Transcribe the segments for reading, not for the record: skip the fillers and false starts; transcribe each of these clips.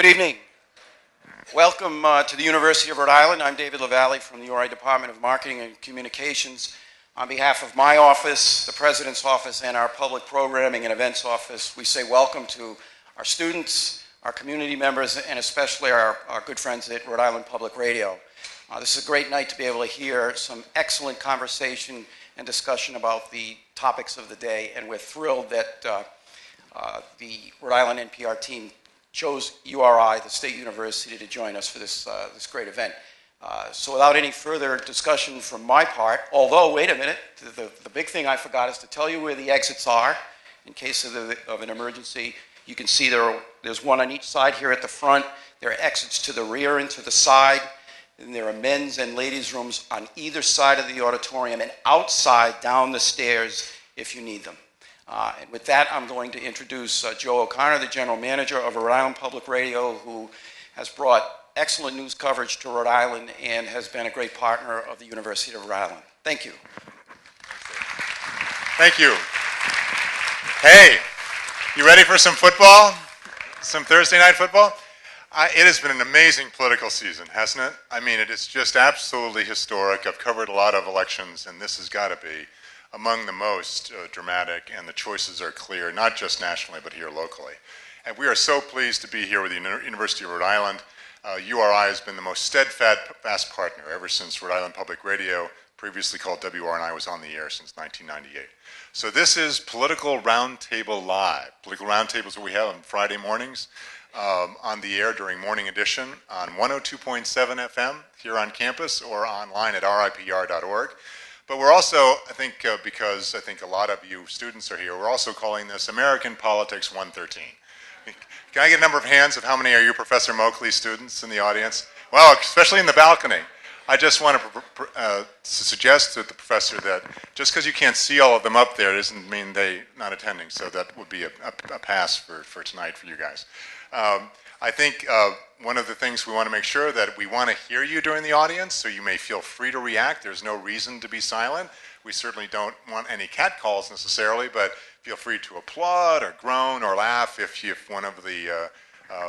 Good evening. Welcome to the University of Rhode Island. I'm David LaValle from the URI Department of Marketing and Communications. On behalf of my office, the President's office, and our Public Programming and Events office, we say welcome to our students, our community members, and especially our good friends at Rhode Island Public Radio. This is a great night to be able to hear some excellent conversation and discussion about the topics of the day, and we're thrilled that the Rhode Island NPR team chose URI, the state university, to join us for this great event. So without any further discussion from my part, although, wait a minute, the big thing I forgot is to tell you where the exits are in case of an emergency. You can see there's one on each side here at the front. There are exits to the rear and to the side. And there are men's and ladies' rooms on either side of the auditorium and outside down the stairs if you need them. And with that, I'm going to introduce Joe O'Connor, the General Manager of Rhode Island Public Radio, who has brought excellent news coverage to Rhode Island and has been a great partner of the University of Rhode Island. Thank you. Thank you. Hey, you ready for some football? Some Thursday night football? It has been an amazing political season, hasn't it? I mean, it is just absolutely historic. I've covered a lot of elections, and this has got to be among the most dramatic, and the choices are clear, not just nationally, but here locally. And we are so pleased to be here with the University of Rhode Island. URI has been the most steadfast partner ever since Rhode Island Public Radio, previously called WRNI, was on the air since 1998. So this is Political Roundtable Live. Political Roundtable is what we have on Friday mornings on the air during morning edition on 102.7 FM here on campus or online at ripr.org. But we're also, I think, because I think a lot of you students are here, we're also calling this American Politics 113. Can I get a number of hands of how many are you Professor Moakley students in the audience? Well, especially in the balcony. I just want to suggest to the professor that just because you can't see all of them up there doesn't mean they're not attending, so that would be a pass for tonight for you guys. I think one of the things we want to make sure that we want to hear you during the audience, so you may feel free to react. There's no reason to be silent. We certainly don't want any catcalls necessarily, but feel free to applaud or groan or laugh if one of the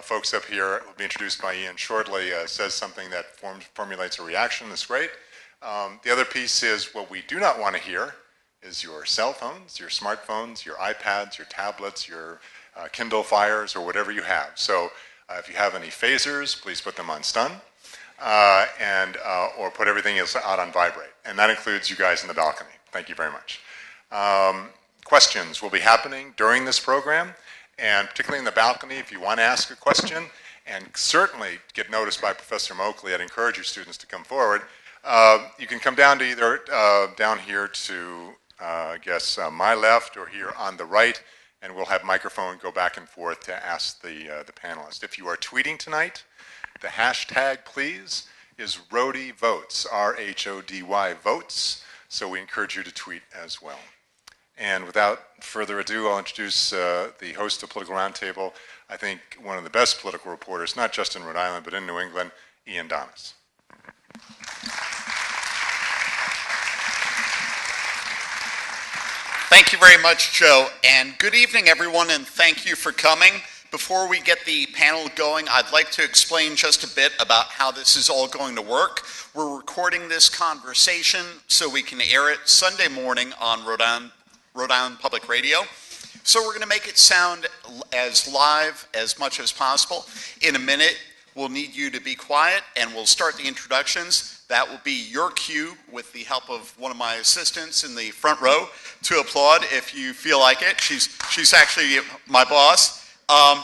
folks up here, who will be introduced by Ian shortly, says something that formulates a reaction. That's great. The other piece is what we do not want to hear is your cell phones, your smartphones, your iPads, your tablets, your Kindle Fires, or whatever you have. So if you have any phasers, please put them on stun, or put everything else out on vibrate. And that includes you guys in the balcony. Thank you very much. Questions will be happening during this program, and particularly in the balcony, if you want to ask a question, and certainly get noticed by Professor Moakley, I'd encourage your students to come forward. You can come down to either down here to, I guess, my left or here on the right, and we'll have microphone go back and forth to ask the panelists. If you are tweeting tonight, the hashtag, please, is Rhody Votes, R-H-O-D-Y Votes, so we encourage you to tweet as well. And without further ado, I'll introduce the host of Political Roundtable, I think one of the best political reporters, not just in Rhode Island, but in New England, Ian Donnis. Thank you very much, Joe, and good evening, everyone, and thank you for coming. Before we get the panel going, I'd like to explain just a bit about how this is all going to work. We're recording this conversation so we can air it Sunday morning on Rhode Island Public Radio. So we're going to make it sound as live as much as possible. In a minute, we'll need you to be quiet, and we'll start the introductions. That will be your cue, with the help of one of my assistants in the front row, to applaud if you feel like it. She's actually my boss. And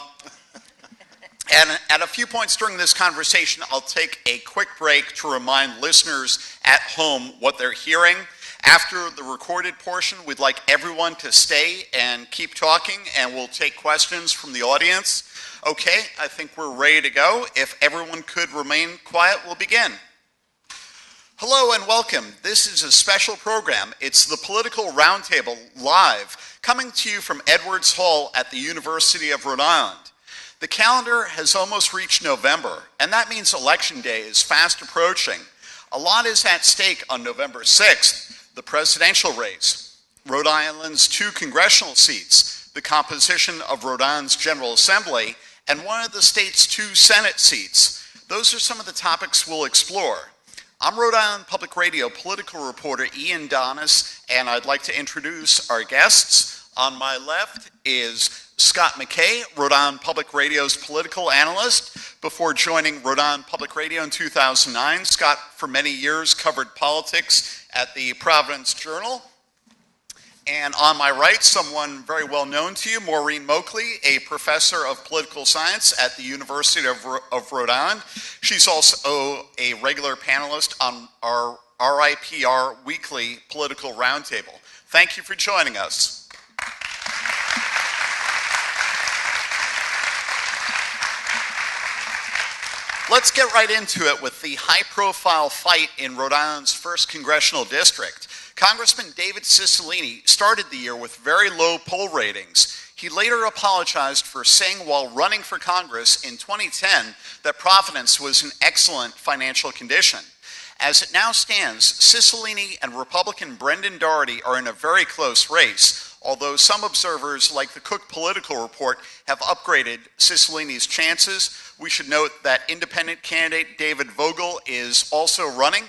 at a few points during this conversation, I'll take a quick break to remind listeners at home what they're hearing. After the recorded portion, we'd like everyone to stay and keep talking, and we'll take questions from the audience. Okay, I think we're ready to go. If everyone could remain quiet, we'll begin. Hello and welcome. This is a special program. It's the Political Roundtable Live, coming to you from Edwards Hall at the University of Rhode Island. The calendar has almost reached November, and that means Election Day is fast approaching. A lot is at stake on November 6th, the presidential race, Rhode Island's 2 congressional seats, the composition of Rhode Island's General Assembly, and one of the state's 2 Senate seats. Those are some of the topics we'll explore. I'm Rhode Island Public Radio political reporter Ian Donnis, and I'd like to introduce our guests. On my left is Scott MacKay, Rhode Island Public Radio's political analyst. Before joining Rhode Island Public Radio in 2009, Scott for many years covered politics at the Providence Journal. And on my right, someone very well known to you, Maureen Moakley, a professor of political science at the University of Rhode Island. She's also a regular panelist on our RIPR weekly political roundtable. Thank you for joining us. Let's get right into it with the high-profile fight in Rhode Island's First Congressional District. Congressman David Cicilline started the year with very low poll ratings. He later apologized for saying while running for Congress in 2010 that Providence was in excellent financial condition. As it now stands, Cicilline and Republican Brendan Doherty are in a very close race, although some observers, like the Cook Political Report, have upgraded Cicilline's chances. We should note that independent candidate David Vogel is also running.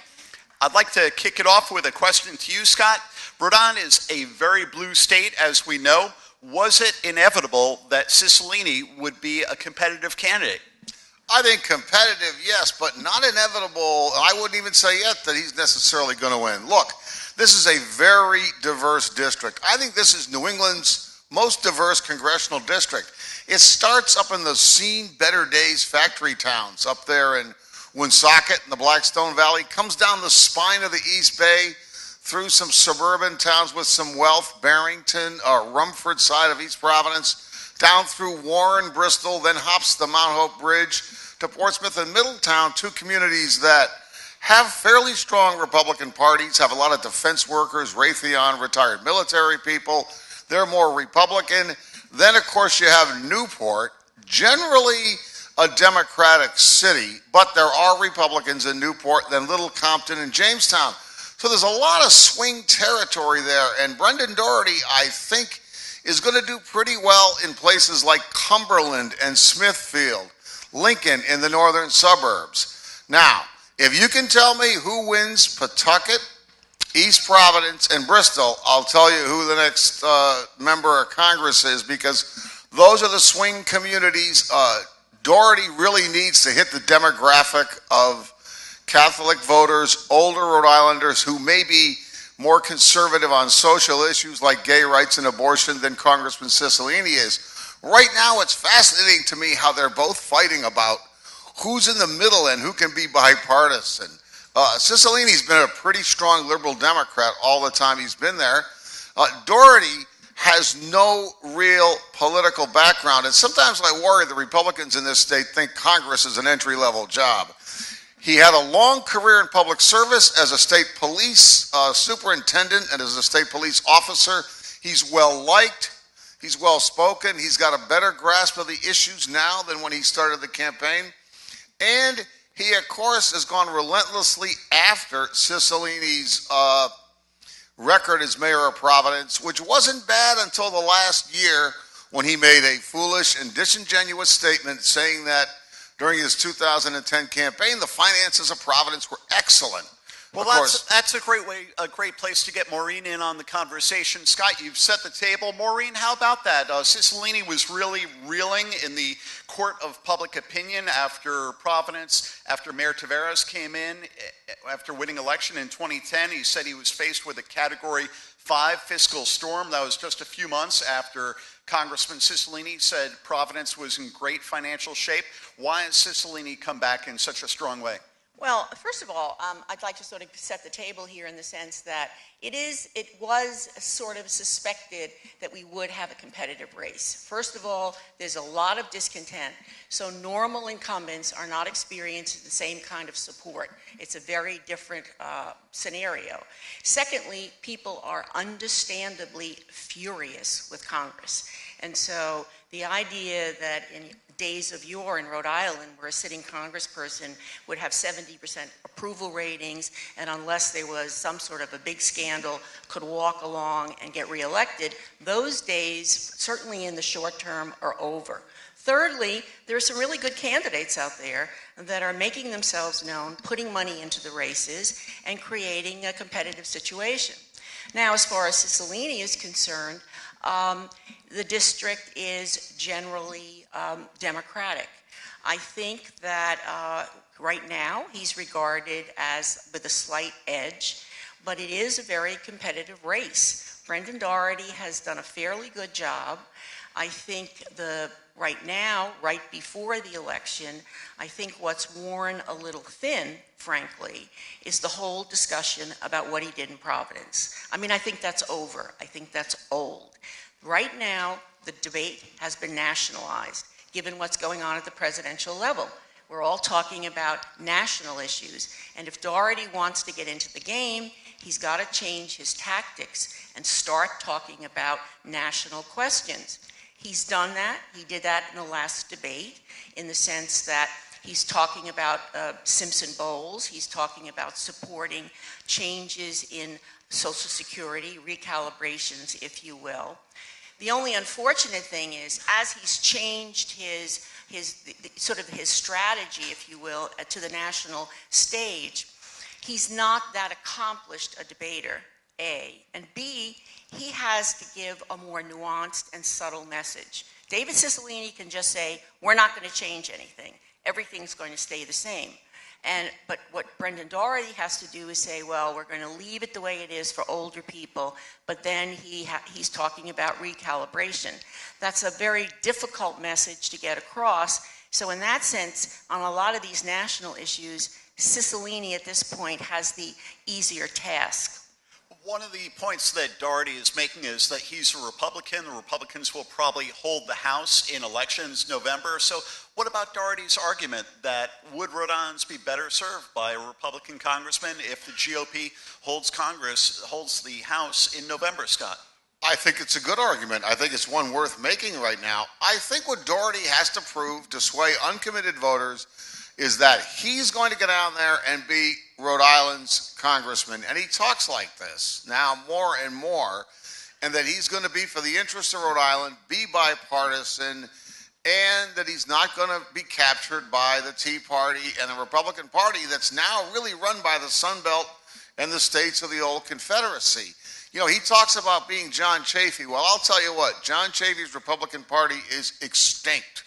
I'd like to kick it off with a question to you, Scott. Rhode Island is a very blue state, as we know. Was it inevitable that Cicilline would be a competitive candidate? I think competitive, yes, but not inevitable. I wouldn't even say yet that he's necessarily going to win. Look, this is a very diverse district. I think this is New England's most diverse congressional district. It starts up in the Seen Better Days factory towns up there in Woonsocket in the Blackstone Valley, comes down the spine of the East Bay, through some suburban towns with some wealth, Barrington, Rumford side of East Providence, down through Warren, Bristol, then hops the Mount Hope Bridge to Portsmouth and Middletown, 2 communities that have fairly strong Republican parties, have a lot of defense workers, Raytheon, retired military people. They're more Republican. Then, of course, you have Newport, generally a Democratic city, but there are Republicans in Newport, then Little Compton and Jamestown. So there's a lot of swing territory there, and Brendan Doherty, I think, is going to do pretty well in places like Cumberland and Smithfield, Lincoln in the northern suburbs. Now, if you can tell me who wins Pawtucket, East Providence, and Bristol, I'll tell you who the next member of Congress is, because those are the swing communities. Doherty really needs to hit the demographic of Catholic voters, older Rhode Islanders who may be more conservative on social issues like gay rights and abortion than Congressman Cicilline is. Right now, it's fascinating to me how they're both fighting about who's in the middle and who can be bipartisan. Cicilline's been a pretty strong liberal Democrat all the time he's been there. Doherty has no real political background, and sometimes I worry the Republicans in this state think Congress is an entry-level job. He had a long career in public service as a state police superintendent and as a state police officer. He's well-liked, he's well-spoken, he's got a better grasp of the issues now than when he started the campaign, and he, of course, has gone relentlessly after Cicilline's record as mayor of Providence, which wasn't bad until the last year when he made a foolish and disingenuous statement saying that during his 2010 campaign, the finances of Providence were excellent. Well, that's a great place to get Maureen in on the conversation. Scott, you've set the table. Maureen, how about that? Cicilline was really reeling in the court of public opinion after Providence, after Mayor Taveras came in, after winning election in 2010. He said he was faced with a Category 5 fiscal storm. That was just a few months after Congressman Cicilline said Providence was in great financial shape. Why has Cicilline come back in such a strong way? Well, first of all, I'd like to sort of set the table here in the sense that it was sort of suspected that we would have a competitive race. First of all, there's a lot of discontent, so normal incumbents are not experiencing the same kind of support. It's a very different scenario. Secondly, people are understandably furious with Congress. And so the idea that in days of yore in Rhode Island, where a sitting congressperson would have 70% approval ratings, and unless there was some sort of a big scandal, could walk along and get reelected, those days, certainly in the short term, are over. Thirdly, there are some really good candidates out there that are making themselves known, putting money into the races, and creating a competitive situation. Now, as far as Cicilline is concerned, the district is generally Democratic. I think that right now he's regarded as with a slight edge, but it is a very competitive race. Brendan Doherty has done a fairly good job. I think right now, right before the election, I think what's worn a little thin, frankly, is the whole discussion about what he did in Providence. I mean, I think that's over. I think that's old. Right now, the debate has been nationalized, given what's going on at the presidential level. We're all talking about national issues, and if Doherty wants to get into the game, he's got to change his tactics and start talking about national questions. He's done that. He did that in the last debate in the sense that he's talking about Simpson Bowles. He's talking about supporting changes in Social Security, recalibrations, if you will. The only unfortunate thing is, as he's changed his strategy, if you will, to the national stage, he's not that accomplished a debater, A. And B, he has to give a more nuanced and subtle message. David Cicilline can just say, we're not going to change anything. Everything's going to stay the same. But what Brendan Doherty has to do is say, well, we're going to leave it the way it is for older people, but then he's talking about recalibration. That's a very difficult message to get across. So in that sense, on a lot of these national issues, Cicilline at this point has the easier task. One of the points that Doherty is making is that he's a Republican. The Republicans will probably hold the House in elections November. So what about Doherty's argument that would Rhode Islanders be better served by a Republican congressman if the GOP holds the House in November, Scott? I think it's a good argument. I think it's one worth making right now. I think what Doherty has to prove to sway uncommitted voters is that he's going to get out there and be Rhode Island's congressman. And he talks like this now more and more, and that he's going to be for the interests of Rhode Island, be bipartisan, and that he's not going to be captured by the Tea Party and the Republican Party that's now really run by the Sun Belt and the states of the old Confederacy. You know, he talks about being John Chafee. Well, I'll tell you what, John Chafee's Republican Party is extinct.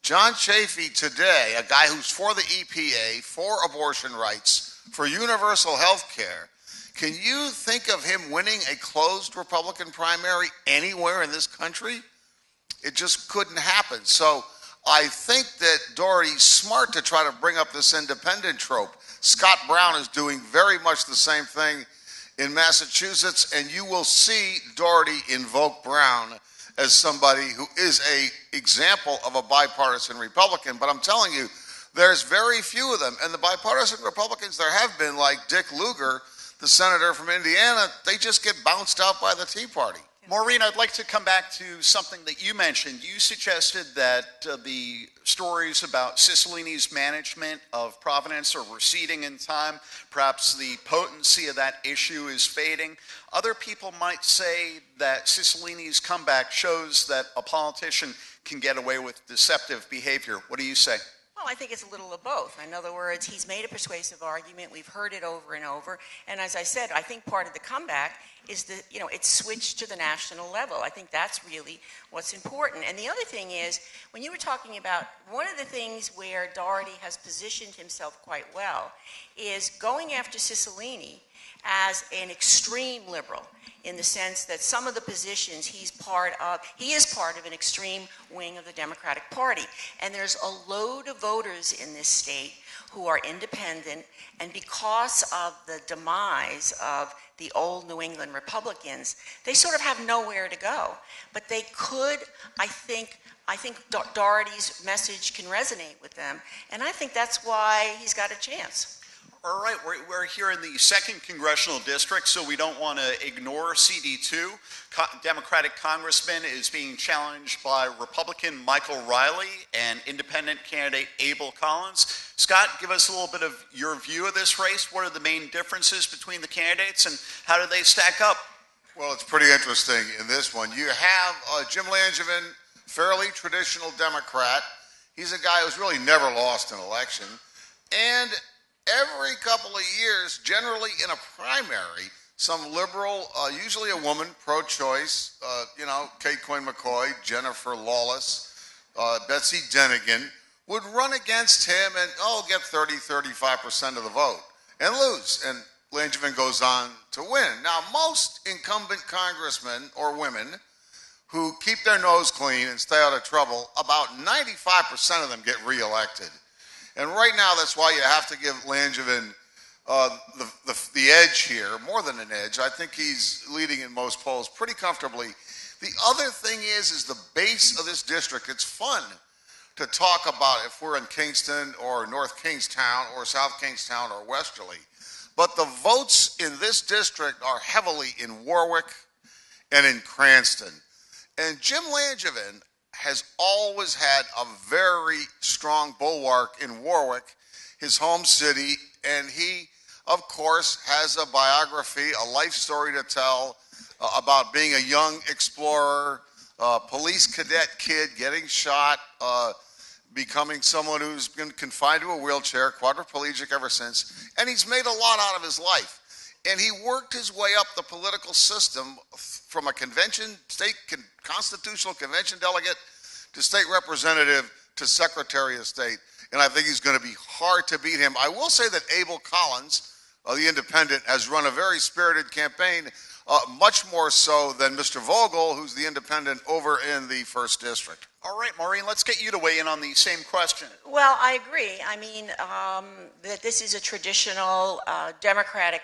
John Chafee today, a guy who's for the EPA, for abortion rights, for universal health care, can you think of him winning a closed Republican primary anywhere in this country? It just couldn't happen. So I think that Doherty's smart to try to bring up this independent trope. Scott Brown is doing very much the same thing in Massachusetts, and you will see Doherty invoke Brown as somebody who is an example of a bipartisan Republican. But I'm telling you, there's very few of them. And the bipartisan Republicans there have been, like Dick Lugar, the senator from Indiana, they just get bounced out by the Tea Party. Maureen, I'd like to come back to something that you mentioned. You suggested that the stories about Cicilline's management of Providence are receding in time. Perhaps the potency of that issue is fading. Other people might say that Cicilline's comeback shows that a politician can get away with deceptive behavior. What do you say? Well, I think it's a little of both. In other words, he's made a persuasive argument. We've heard it over and over. And as I said, I think part of the comeback is that, it's switched to the national level. I think that's really what's important. And the other thing is, when you were talking about one of the things where Doherty has positioned himself quite well is going after Cicilline as an extreme liberal, in the sense that some of the positions he is part of an extreme wing of the Democratic Party. And there's a load of voters in this state who are independent, and because of the demise of the old New England Republicans, they sort of have nowhere to go. But they could, I think Doherty's message can resonate with them, and I think that's why he's got a chance. All right, we're here in the 2nd Congressional District, so we don't want to ignore CD2. Democratic congressman is being challenged by Republican Michael Riley and independent candidate Abel Collins. Scott, give us a little bit of your view of this race. What are the main differences between the candidates, and how do they stack up? Well, it's pretty interesting in this one. You have Jim Langevin fairly traditional Democrat. He's a guy who's really never lost an election. And every couple of years, generally in a primary, some liberal, usually a woman, pro-choice, Kate Coyne McCoy, Jennifer Lawless, Betsy Denigan, would run against him and, get 35% of the vote and lose. And Langevin goes on to win. Now, most incumbent congressmen or women who keep their nose clean and stay out of trouble, about 95% of them get reelected. And right now, that's why you have to give Langevin the edge here, more than an edge. I think he's leading in most polls pretty comfortably. The other thing is the base of this district. It's fun to talk about if we're in Kingston or North Kingstown or South Kingstown or Westerly. But the votes in this district are heavily in Warwick and in Cranston. And Jim Langevin has always had a very strong bulwark in Warwick, his home city, and he, of course, has a biography, a life story to tell about being a young explorer, police cadet kid getting shot, becoming someone who's been confined to a wheelchair, quadriplegic ever since, and he's made a lot out of his life. And he worked his way up the political system from a constitutional convention delegate to state representative to secretary of state. And I think he's going to be hard to beat him. I will say that Abel Collins, the independent, has run a very spirited campaign, much more so than Mr. Vogel, who's the independent over in the 1st District. All right, Maureen, let's get you to weigh in on the same question. Well, I agree. I mean, that this is a traditional Democratic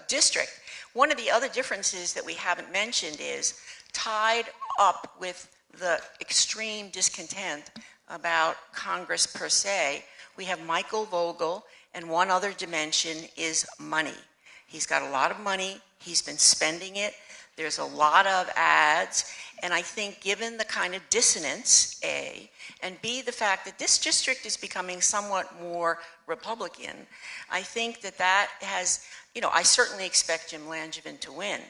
district. One of the other differences that we haven't mentioned is tied up with the extreme discontent about Congress per se, we have Michael Vogel, and one other dimension is money. He's got a lot of money. He's been spending it. There's a lot of ads. And I think given the kind of dissonance, A, and B, the fact that this district is becoming somewhat more Republican, I think that has, I certainly expect Jim Langevin to win.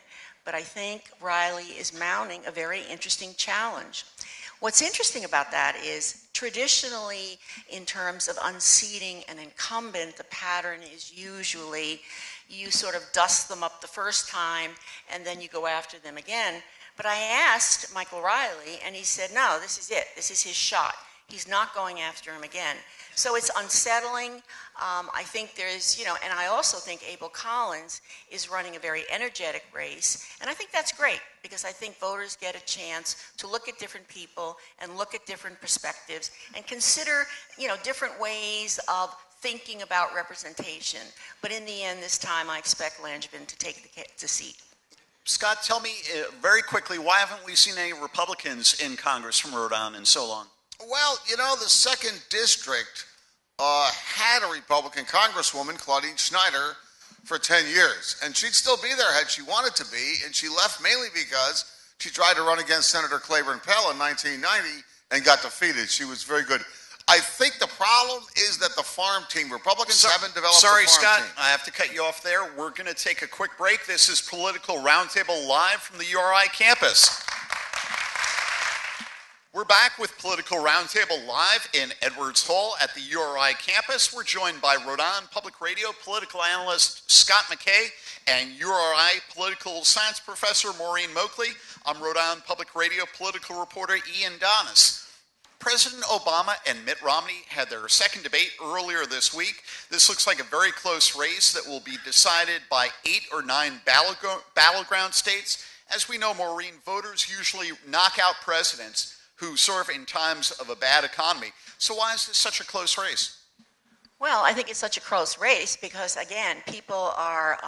But I think Riley is mounting a very interesting challenge. What's interesting about that is traditionally, in terms of unseating an incumbent, the pattern is usually you sort of dust them up the first time and then you go after them again. But I asked Michael Riley and he said, no, this is it. This is his shot. He's not going after him again. So it's unsettling. I think there's, and I also think Abel Collins is running a very energetic race. And I think that's great because I think voters get a chance to look at different people and look at different perspectives and consider, different ways of thinking about representation. But in the end, this time, I expect Langevin to take the seat. Scott, tell me very quickly, why haven't we seen any Republicans in Congress from Rhode Island in so long? Well, the 2nd District had a Republican Congresswoman, Claudine Schneider, for 10 years. And she'd still be there had she wanted to be, and she left mainly because she tried to run against Senator Claiborne Pell in 1990 and got defeated. She was very good. I think the problem is that the farm team, Republicans haven't developed a farm team. Sorry, Scott, I have to cut you off there. We're going to take a quick break. This is Political Roundtable live from the URI campus. We're back with Political Roundtable live in Edwards Hall at the URI campus. We're joined by Rhode Island Public Radio political analyst Scott MacKay and URI political science professor Maureen Moakley. I'm Rhode Island Public Radio political reporter Ian Donnis. President Obama and Mitt Romney had their second debate earlier this week. This looks like a very close race that will be decided by 8 or 9 battleground states. As we know, Maureen, voters usually knock out presidents who serve in times of a bad economy. So why is this such a close race? Well, I think it's such a close race because, again, people are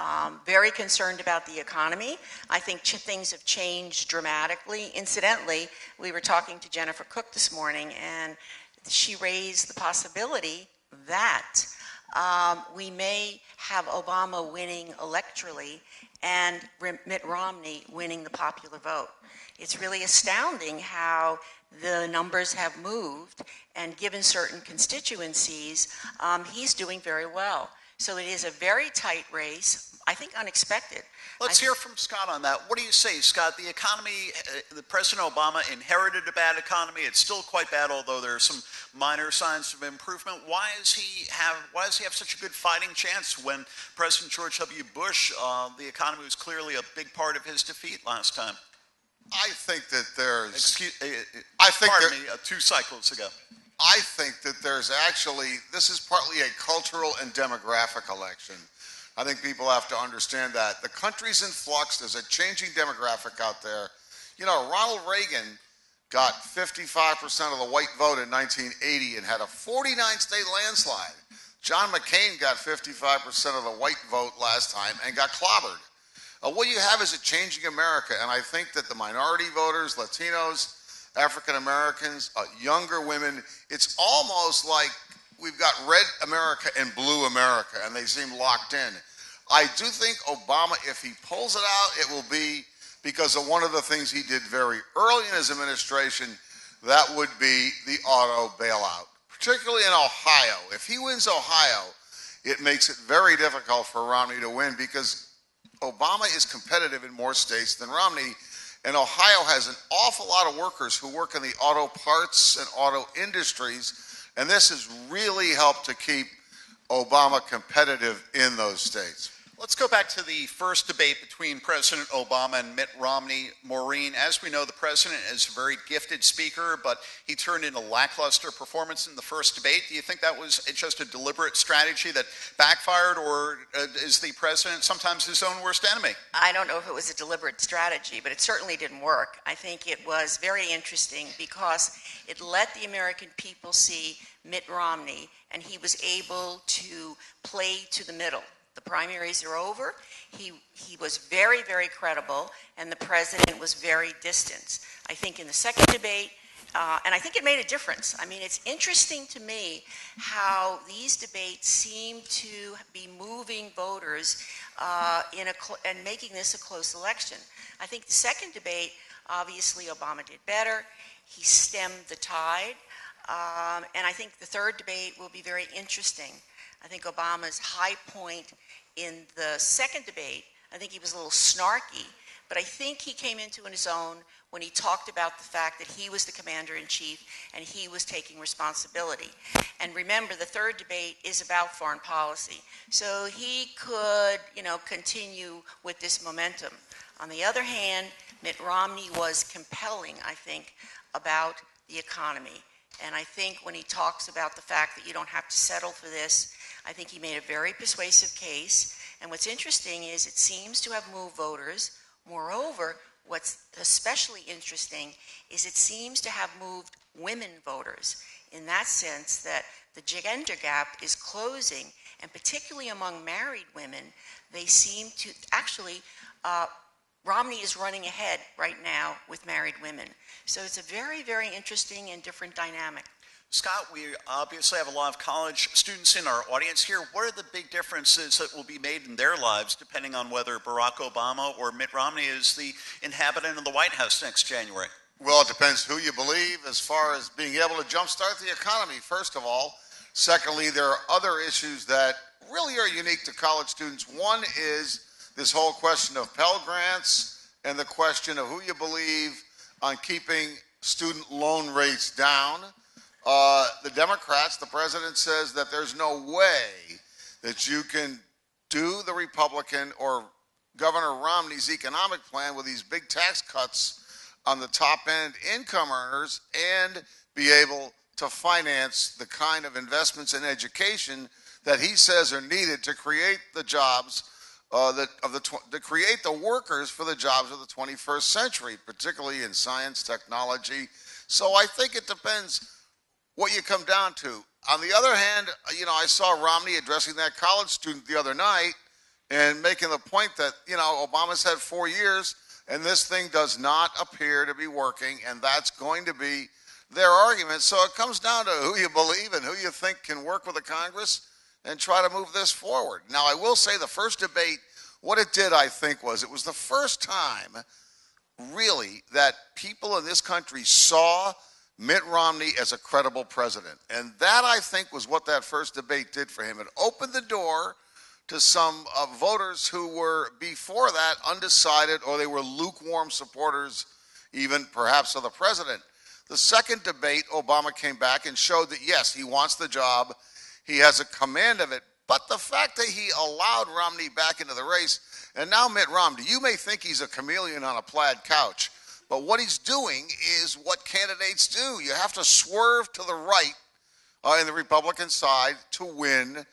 very concerned about the economy. I think things have changed dramatically. Incidentally, we were talking to Jennifer Cook this morning, and she raised the possibility that we may have Obama winning electorally and Mitt Romney winning the popular vote. It's really astounding how the numbers have moved, and given certain constituencies, he's doing very well. So it is a very tight race, I think unexpected. Let's hear from Scott on that. What do you say, Scott? The economy, the President Obama inherited a bad economy. It's still quite bad, although there are some minor signs of improvement. Why does he have such a good fighting chance when President George W. Bush, the economy was clearly a big part of his defeat last time? I think that there's... 2 cycles ago. I think that there's actually, this is partly a cultural and demographic election. I think people have to understand that. The country's in flux. There's a changing demographic out there. You know, Ronald Reagan got 55% of the white vote in 1980 and had a 49-state landslide. John McCain got 55% of the white vote last time and got clobbered. What you have is a changing America, and I think that the minority voters, Latinos, African Americans, younger women, it's almost like we've got red America and blue America, and they seem locked in. I do think Obama, if he pulls it out, it will be because of one of the things he did very early in his administration. That would be the auto bailout, particularly in Ohio. If he wins Ohio, it makes it very difficult for Romney to win because Obama is competitive in more states than Romney. And Ohio has an awful lot of workers who work in the auto parts and auto industries, and this has really helped to keep Obama competitive in those states. Let's go back to the first debate between President Obama and Mitt Romney. Maureen, as we know, the president is a very gifted speaker, but he turned in a lackluster performance in the first debate. Do you think that was just a deliberate strategy that backfired, or is the president sometimes his own worst enemy? I don't know if it was a deliberate strategy, but it certainly didn't work. I think it was very interesting because it let the American people see Mitt Romney, and he was able to play to the middle. The primaries are over. He was very, very credible, and the president was very distant. I think in the second debate, and I think it made a difference. I mean, it's interesting to me how these debates seem to be moving voters and making this a close election. I think the second debate, obviously, Obama did better. He stemmed the tide. And I think the third debate will be very interesting. I think Obama's high point in the second debate, I think he was a little snarky, but I think he came into his own when he talked about the fact that he was the commander-in-chief and he was taking responsibility. And remember, the third debate is about foreign policy. So he could, continue with this momentum. On the other hand, Mitt Romney was compelling, I think, about the economy. And I think when he talks about the fact that you don't have to settle for this, I think he made a very persuasive case. And what's interesting is it seems to have moved voters. Moreover, what's especially interesting is it seems to have moved women voters in that sense that the gender gap is closing, and particularly among married women, they seem to actually, Romney is running ahead right now with married women. So it's a very, very interesting and different dynamic. Scott, we obviously have a lot of college students in our audience here. What are the big differences that will be made in their lives depending on whether Barack Obama or Mitt Romney is the inhabitant of the White House next January? Well, it depends who you believe as far as being able to jumpstart the economy, first of all. Secondly, there are other issues that really are unique to college students. One is this whole question of Pell Grants and the question of who you believe on keeping student loan rates down. The Democrats, the president says that there's no way that you can do the Republican or Governor Romney's economic plan with these big tax cuts on the top end income earners and be able to finance the kind of investments in education that he says are needed to create the jobs to create the workers for the jobs of the 21st century, particularly in science, technology. So I think it depends what you come down to. On the other hand, I saw Romney addressing that college student the other night and making the point that, Obama's had 4 years and this thing does not appear to be working, and that's going to be their argument. So it comes down to who you believe and who you think can work with the Congress and try to move this forward. Now, I will say the first debate, what it did, I think, was it was the first time, really, that people in this country saw Mitt Romney as a credible president. And that, I think, was what that first debate did for him. It opened the door to some voters who were before that undecided, or they were lukewarm supporters even perhaps of the president. The second debate, Obama came back and showed that yes, he wants the job, he has a command of it, but the fact that he allowed Romney back into the race, and now Mitt Romney, you may think he's a chameleon on a plaid couch, but what he's doing is what candidates do. You have to swerve to the right in the Republican side to win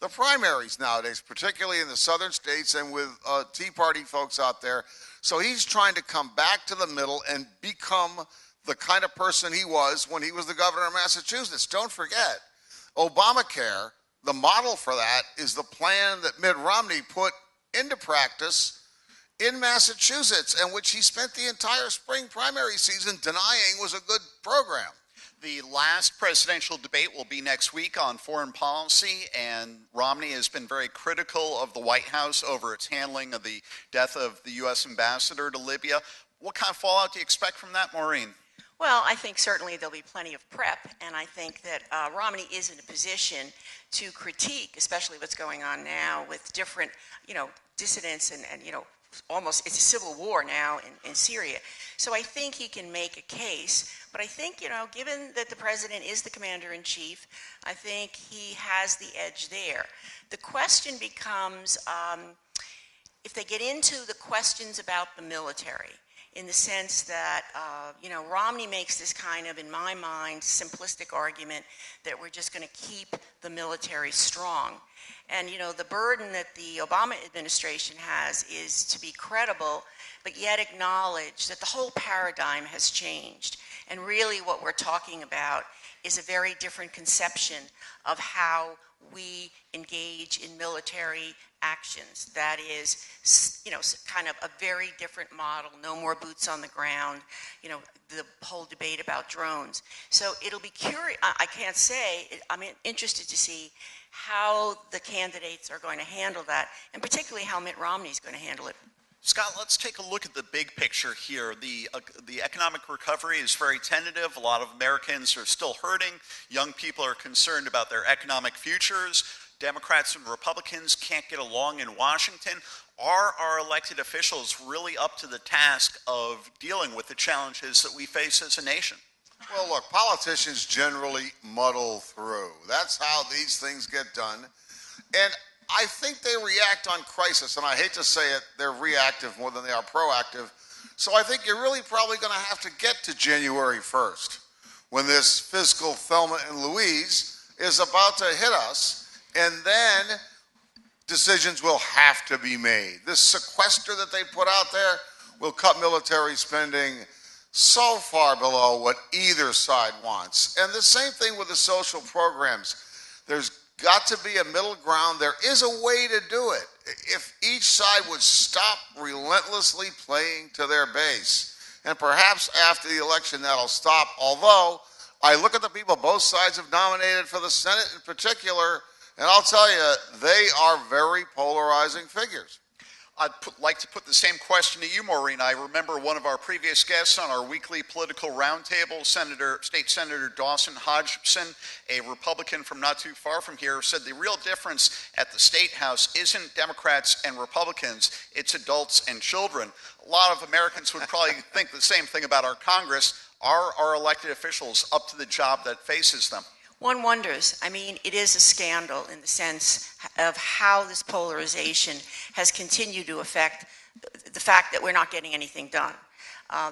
the primaries nowadays, particularly in the southern states and with Tea Party folks out there. So he's trying to come back to the middle and become the kind of person he was when he was the governor of Massachusetts. Don't forget, Obamacare, the model for that is the plan that Mitt Romney put into practice in Massachusetts, and which he spent the entire spring primary season denying was a good program. The last presidential debate will be next week on foreign policy, and Romney has been very critical of the White House over its handling of the death of the U.S. ambassador to Libya. What kind of fallout do you expect from that, Maureen? Well, I think certainly there'll be plenty of prep, and I think that Romney is in a position to critique, especially what's going on now with different, dissidents and almost it's a civil war now in Syria. So I think he can make a case, but I think, given that the president is the commander-in-chief, I think he has the edge there. The question becomes, if they get into the questions about the military, in the sense that, Romney makes this kind of, in my mind, simplistic argument that we're just going to keep the military strong. And, the burden that the Obama administration has is to be credible, but yet acknowledge that the whole paradigm has changed. And really what we're talking about is a very different conception of how we engage in military actions. That is, kind of a very different model, no more boots on the ground, the whole debate about drones. So it'll be curious, I can't say, I'm interested to see how the candidates are going to handle that, and particularly how Mitt Romney's going to handle it. Scott, let's take a look at the big picture here. The economic recovery is very tentative. A lot of Americans are still hurting. Young people are concerned about their economic futures. Democrats and Republicans can't get along in Washington. Are our elected officials really up to the task of dealing with the challenges that we face as a nation? Well, look, politicians generally muddle through. That's how these things get done. And I think they react on crisis, and I hate to say it, they're reactive more than they are proactive. So I think you're really probably going to have to get to January 1st when this fiscal Thelma and Louise is about to hit us, and then decisions will have to be made. This sequester that they put out there will cut military spending so far below what either side wants. And the same thing with the social programs. There's got to be a middle ground. There is a way to do it. If each side would stop relentlessly playing to their base, and perhaps after the election that'll stop, although I look at the people both sides have nominated for the Senate in particular, and I'll tell you, they are very polarizing figures. I'd like to put the same question to you, Maureen. I remember one of our previous guests on our weekly political roundtable, State Senator Dawson Hodgson, a Republican from not too far from here, said the real difference at the State House isn't Democrats and Republicans, it's adults and children. A lot of Americans would probably think the same thing about our Congress. Are our elected officials up to the job that faces them? One wonders. I mean, it is a scandal in the sense of how this polarization has continued to affect the fact that we're not getting anything done.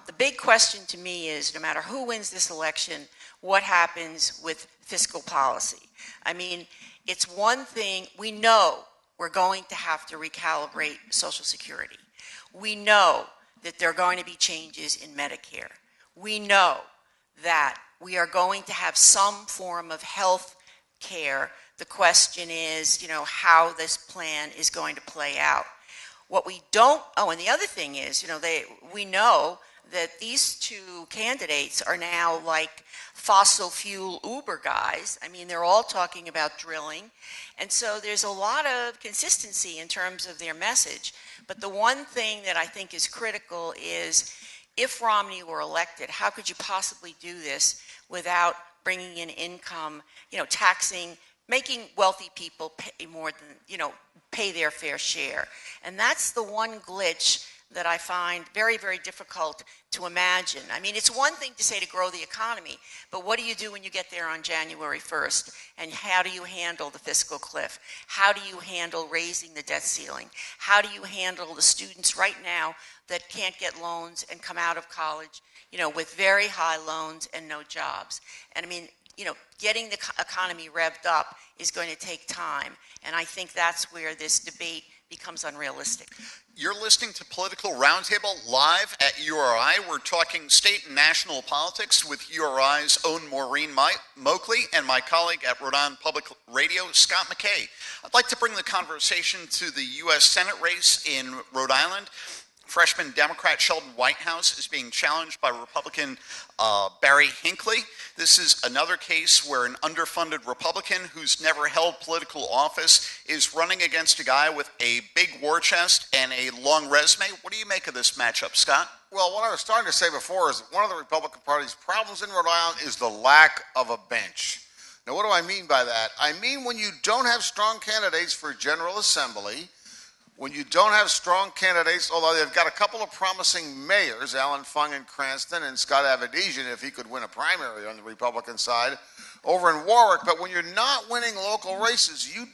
The big question to me is, no matter who wins this election, what happens with fiscal policy? I mean, it's one thing, we know we're going to have to recalibrate Social Security. We know that there are going to be changes in Medicare. We know that we are going to have some form of health care. The question is, how this plan is going to play out. What we don't, and the other thing is, we know that these two candidates are now like fossil fuel Uber guys. I mean, they're all talking about drilling. And so there's a lot of consistency in terms of their message. But the one thing that I think is critical is, if Romney were elected, how could you possibly do this without bringing in income, taxing making wealthy people pay more than, pay their fair share. And that's the one glitch that I find very, very difficult to imagine. I mean, it's one thing to say to grow the economy, but what do you do when you get there on January 1st? And how do you handle the fiscal cliff? How do you handle raising the debt ceiling? How do you handle the students right now that can't get loans and come out of college, with very high loans and no jobs? And I mean, getting the economy revved up is going to take time. And I think that's where this debate becomes unrealistic. You're listening to Political Roundtable live at URI. We're talking state and national politics with URI's own Maureen Moakley and my colleague at Rhode Island Public Radio, Scott MacKay. I'd like to bring the conversation to the U.S. Senate race in Rhode Island. Freshman Democrat Sheldon Whitehouse is being challenged by Republican Barry Hinckley. This is another case where an underfunded Republican who's never held political office is running against a guy with a big war chest and a long resume. What do you make of this matchup, Scott? Well, what I was starting to say before is that one of the Republican Party's problems in Rhode Island is the lack of a bench. Now, what do I mean by that? I mean when you don't have strong candidates for General Assembly, when you don't have strong candidates, although they've got a couple of promising mayors, Alan Fung in Cranston and Scott Avedisian, if he could win a primary on the Republican side, over in Warwick. But when you're not winning local races, you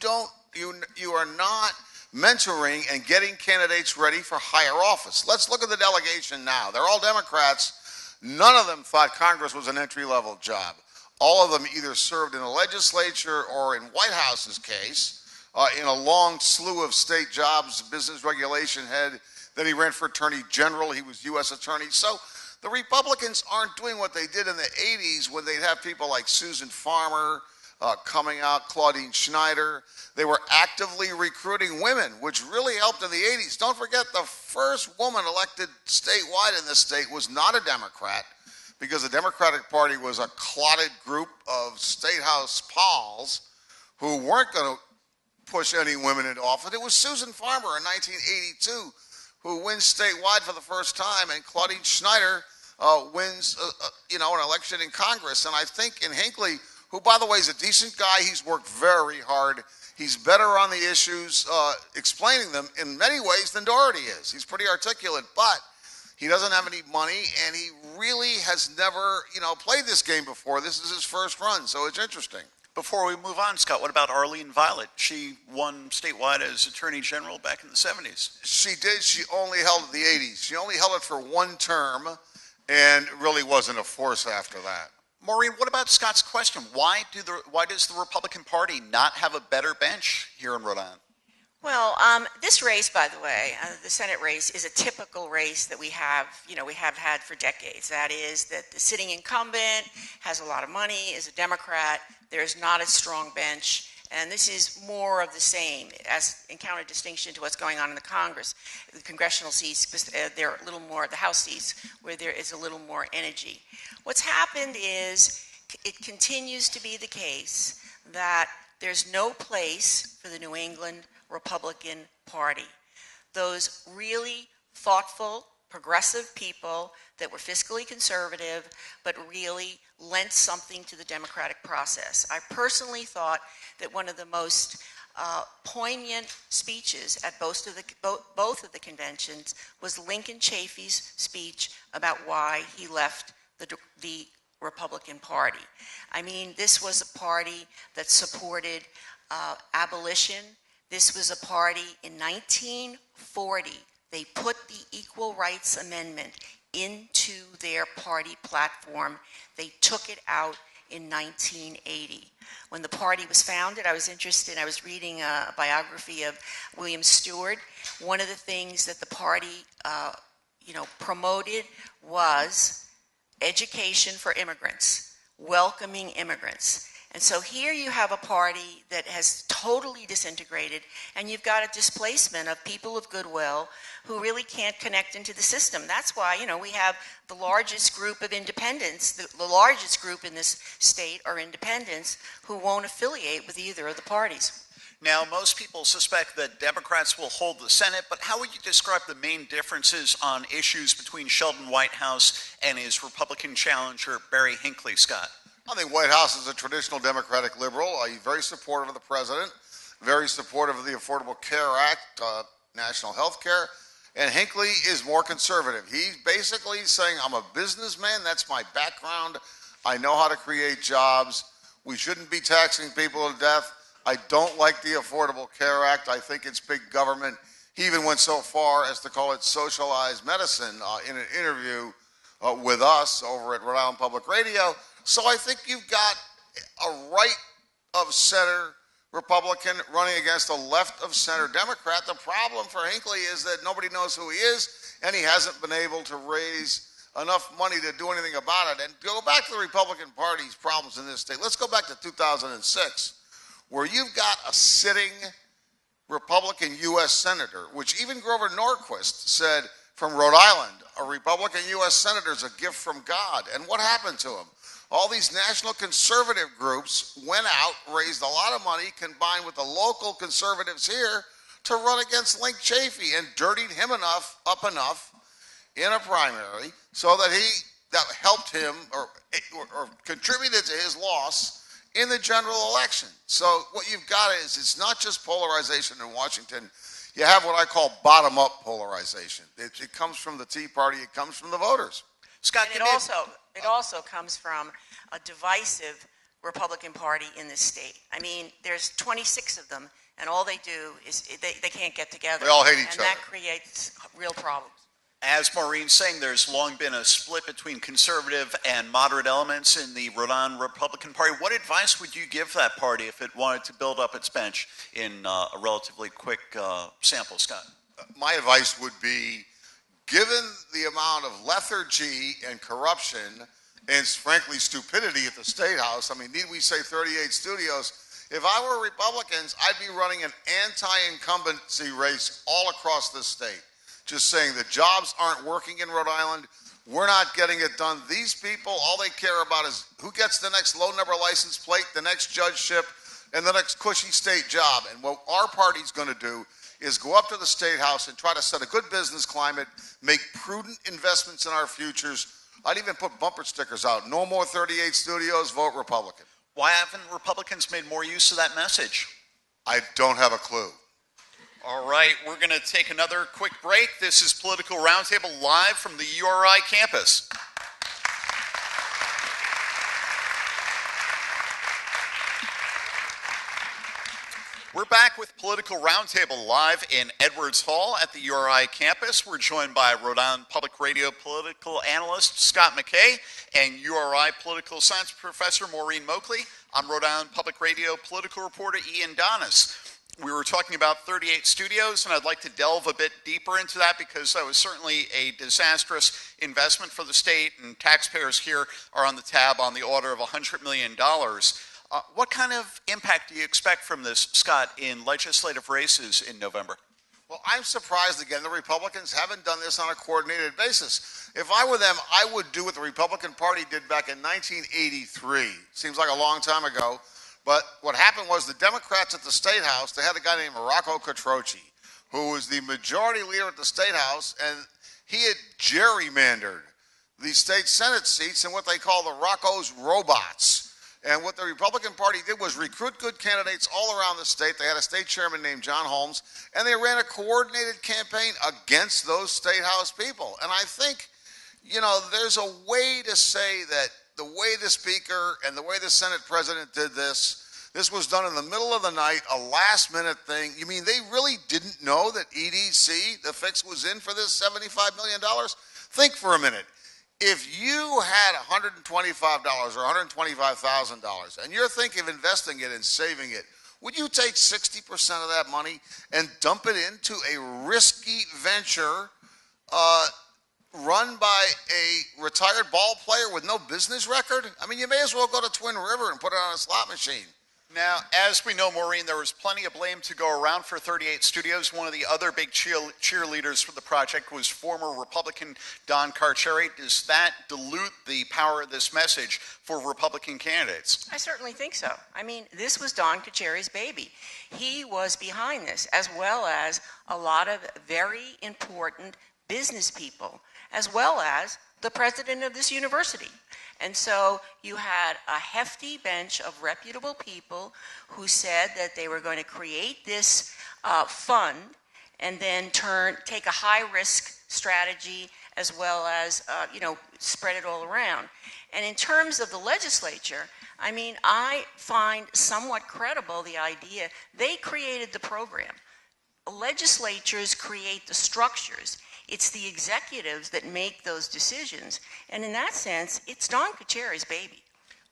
are not mentoring and getting candidates ready for higher office. Let's look at the delegation now. They're all Democrats. None of them thought Congress was an entry-level job. All of them either served in the legislature or, in Whitehouse's case, in a long slew of state jobs, business regulation head. Then he ran for attorney general. He was U.S. attorney. So the Republicans aren't doing what they did in the 80s when they'd have people like Susan Farmer coming out, Claudine Schneider. They were actively recruiting women, which really helped in the 80s. Don't forget, the first woman elected statewide in this state was not a Democrat, because the Democratic Party was a clotted group of state house pals who weren't going to push any women into office. It was Susan Farmer in 1982 who wins statewide for the first time, and Claudine Schneider wins, an election in Congress. And I think in Hinckley, who, by the way, is a decent guy, he's worked very hard. He's better on the issues, explaining them in many ways than Doherty is. He's pretty articulate, but he doesn't have any money, and he really has never, played this game before. This is his first run, so it's interesting. Before we move on, Scott, what about Arlene Violet? She won statewide as Attorney General back in the 70s. She did. She only held it the 80s. She only held it for one term and really wasn't a force after that. Maureen, what about Scott's question? Why does the Republican Party not have a better bench here in Rhode Island? Well, this race, by the way, the Senate race, is a typical race that we have had for decades. That is that the sitting incumbent has a lot of money, is a Democrat, there's not a strong bench, and this is more of the same, as in counter-distinction to what's going on in the Congress. The congressional seats, they're a little more, the House seats, where there is a little more energy. What's happened is it continues to be the case that there's no place for the New England Republican Party. Those really thoughtful, progressive people that were fiscally conservative, but really lent something to the democratic process. I personally thought that one of the most poignant speeches at both of the conventions was Lincoln Chafee's speech about why he left the Republican Party. I mean, this was a party that supported abolition. This was a party in 1940. They put the Equal Rights Amendment into their party platform. They took it out in 1980. When the party was founded, I was reading a biography of William Stewart. One of the things that the party promoted was education for immigrants, welcoming immigrants. And so here you have a party that has totally disintegrated, and you've got a displacement of people of goodwill who really can't connect into the system. That's why, we have the largest group of independents, the largest group in this state are independents who won't affiliate with either of the parties. Now, most people suspect that Democrats will hold the Senate, but how would you describe the main differences on issues between Sheldon Whitehouse and his Republican challenger, Barry Hinckley, Scott? I think Whitehouse is a traditional Democratic liberal. He's very supportive of the president, very supportive of the Affordable Care Act, national health care, and Hinckley is more conservative. He's basically saying, I'm a businessman, that's my background, I know how to create jobs, we shouldn't be taxing people to death, I don't like the Affordable Care Act, I think it's big government. He even went so far as to call it socialized medicine in an interview with us over at Rhode Island Public Radio. So I think you've got a right of center Republican running against a left of center Democrat. The problem for Hinckley is that nobody knows who he is, and he hasn't been able to raise enough money to do anything about it. And to go back to the Republican Party's problems in this state, let's go back to 2006, where you've got a sitting Republican U.S. Senator, which even Grover Norquist said from Rhode Island, a Republican U.S. Senator is a gift from God. And what happened to him? All these national conservative groups went out, raised a lot of money, combined with the local conservatives here to run against Link Chafee and dirtied him up enough in a primary so that that helped him or contributed to his loss in the general election. So what you've got is, it's not just polarization in Washington. You have what I call bottom-up polarization. It comes from the Tea Party. It comes from the voters. Scott, and it also comes from a divisive Republican Party in this state. I mean, there's 26 of them, and all they do is they can't get together. They all hate each other. And that creates real problems. As Maureen's saying, there's long been a split between conservative and moderate elements in the Rhode Island Republican Party. What advice would you give that party if it wanted to build up its bench in a relatively quick sample, Scott? My advice would be, given the amount of lethargy and corruption and, frankly, stupidity at the State House, I mean, need we say 38 studios? If I were Republicans, I'd be running an anti-incumbency race all across this state. Just saying the jobs aren't working in Rhode Island. We're not getting it done. These people, all they care about is who gets the next low number license plate, the next judgeship, and the next cushy state job. And what our party's going to do is go up to the State House and try to set a good business climate, make prudent investments in our futures. I'd even put bumper stickers out. No more 38 studios, vote Republican. Why haven't Republicans made more use of that message? I don't have a clue. All right, we're going to take another quick break. This is Political Roundtable live from the URI campus. We're back with Political Roundtable live in Edwards Hall at the URI campus. We're joined by Rhode Island Public Radio political analyst Scott MacKay and URI political science professor Maureen Moakley. I'm Rhode Island Public Radio political reporter Ian Donnis. We were talking about 38 studios, and I'd like to delve a bit deeper into that because that was certainly a disastrous investment for the state, and taxpayers here are on the tab on the order of $100 million. What kind of impact do you expect from this, Scott, in legislative races in November? Well, I'm surprised, again, the Republicans haven't done this on a coordinated basis. If I were them, I would do what the Republican Party did back in 1983. Seems like a long time ago. But what happened was the Democrats at the State House, they had a guy named Rocco Catroci, who was the majority leader at the State House, and he had gerrymandered the state Senate seats in what they call the Rocco's robots. And what the Republican Party did was recruit good candidates all around the state. They had a state chairman named John Holmes, and they ran a coordinated campaign against those State House people. And I think, you know, there's a way to say that the way the Speaker and the way the Senate President did this was done in the middle of the night, a last-minute thing. You mean they really didn't know that EDC, the fix, was in for this $75 million? Think for a minute. If you had $125 or $125,000 and you're thinking of investing it and saving it, would you take 60% of that money and dump it into a risky venture run by a retired ball player with no business record? I mean, you may as well go to Twin River and put it on a slot machine. Now, as we know, Maureen, there was plenty of blame to go around for 38 Studios. One of the other big cheerleaders for the project was former Republican Don Carcieri. Does that dilute the power of this message for Republican candidates? I certainly think so. I mean, this was Don Carcieri's baby. He was behind this, as well as a lot of very important business people, as well as the president of this university. And so you had a hefty bench of reputable people who said that they were going to create this fund and then take a high-risk strategy as well as, spread it all around. And in terms of the legislature, I mean, I find somewhat credible the idea they created the program. Legislatures create the structures. It's the executives that make those decisions. And in that sense, it's Don Carcieri's baby.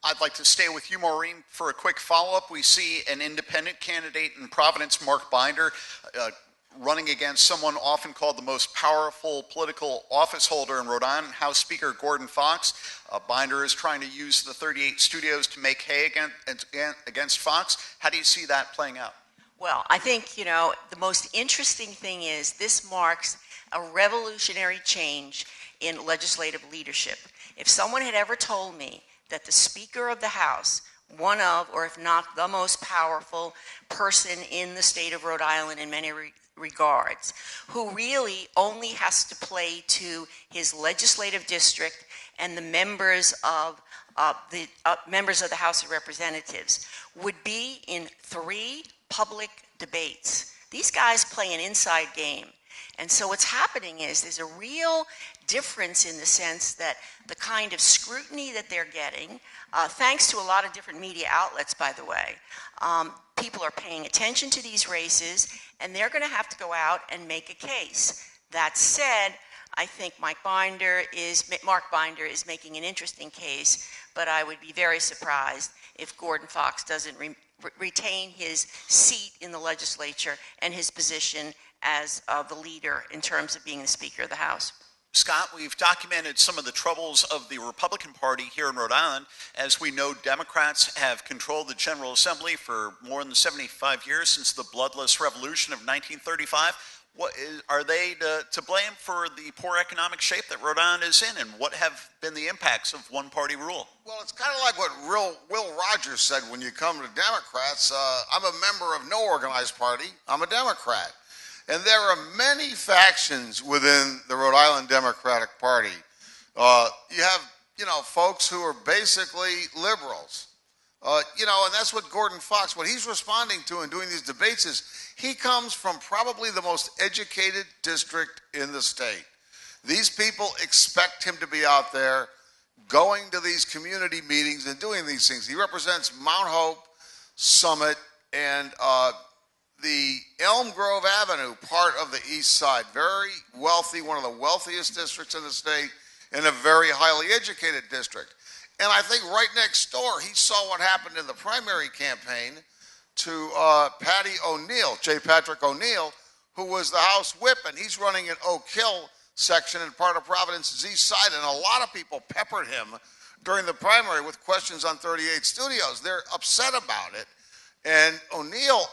I'd like to stay with you, Maureen, for a quick follow-up. We see an independent candidate in Providence, Mark Binder, running against someone often called the most powerful political office holder in Rhode Island, House Speaker Gordon Fox. Binder is trying to use the 38 studios to make hay against Fox. How do you see that playing out? Well, I think, the most interesting thing is this marks a revolutionary change in legislative leadership. If someone had ever told me that the Speaker of the House, one of, or if not the most powerful person in the state of Rhode Island in many regards, who really only has to play to his legislative district and the members of the House of Representatives, would be in 3 public debates. These guys play an inside game. And so what's happening is there's a real difference in the sense that the kind of scrutiny that they're getting, thanks to a lot of different media outlets, by the way, people are paying attention to these races, and they're going to have to go out and make a case. That said, I think Mark Binder is making an interesting case, but I would be very surprised if Gordon Fox doesn't retain his seat in the legislature and his position as the leader in terms of being the Speaker of the House. Scott, we've documented some of the troubles of the Republican Party here in Rhode Island. As we know, Democrats have controlled the General Assembly for more than 75 years, since the bloodless revolution of 1935. Are they to blame for the poor economic shape that Rhode Island is in, and what have been the impacts of one-party rule? Well, it's kind of like what Will Rogers said when you come to Democrats. I'm a member of no organized party. I'm a Democrat. And there are many factions within the Rhode Island Democratic Party. You have, folks who are basically liberals. And that's what Gordon Fox, what he's responding to and doing these debates is, he comes from probably the most educated district in the state. These people expect him to be out there going to these community meetings and doing these things. He represents Mount Hope, Summit, and the Elm Grove Avenue part of the east side. Very wealthy, one of the wealthiest districts in the state, and a very highly educated district. And I think right next door, he saw what happened in the primary campaign to Patty O'Neill, J. Patrick O'Neill, who was the House Whip, and he's running an Oak Hill section in part of Providence's east side, and a lot of people peppered him during the primary with questions on 38 studios. They're upset about it, and O'Neill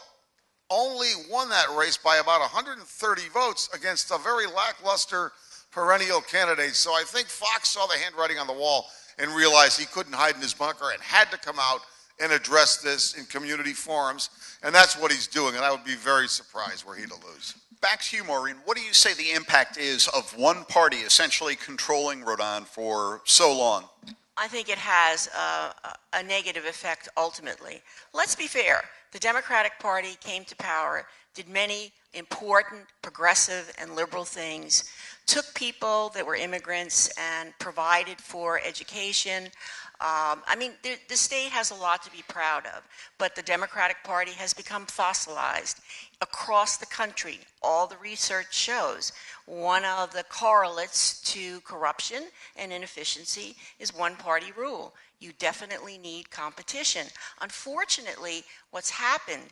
only won that race by about 130 votes against a very lackluster perennial candidate. So I think Fox saw the handwriting on the wall and realized he couldn't hide in his bunker and had to come out and address this in community forums, and that's what he's doing, and I would be very surprised were he to lose. Back to you, Maureen. What do you say the impact is of one party essentially controlling Rhode Island for so long? I think it has a negative effect ultimately. Let's be fair. The Democratic Party came to power, did many important progressive and liberal things, took people that were immigrants and provided for education. The state has a lot to be proud of, but the Democratic Party has become fossilized across the country. All the research shows one of the correlates to corruption and inefficiency is one-party rule. You definitely need competition. Unfortunately, what's happened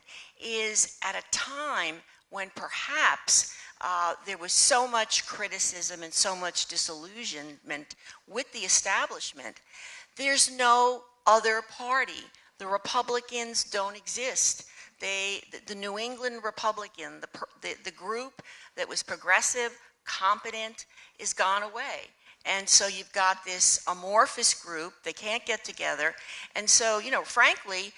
is at a time when perhaps there was so much criticism and so much disillusionment with the establishment, there's no other party. The Republicans don't exist. The New England Republican, the group that was progressive, competent, is gone away. And so you've got this amorphous group. They can't get together. And so, frankly,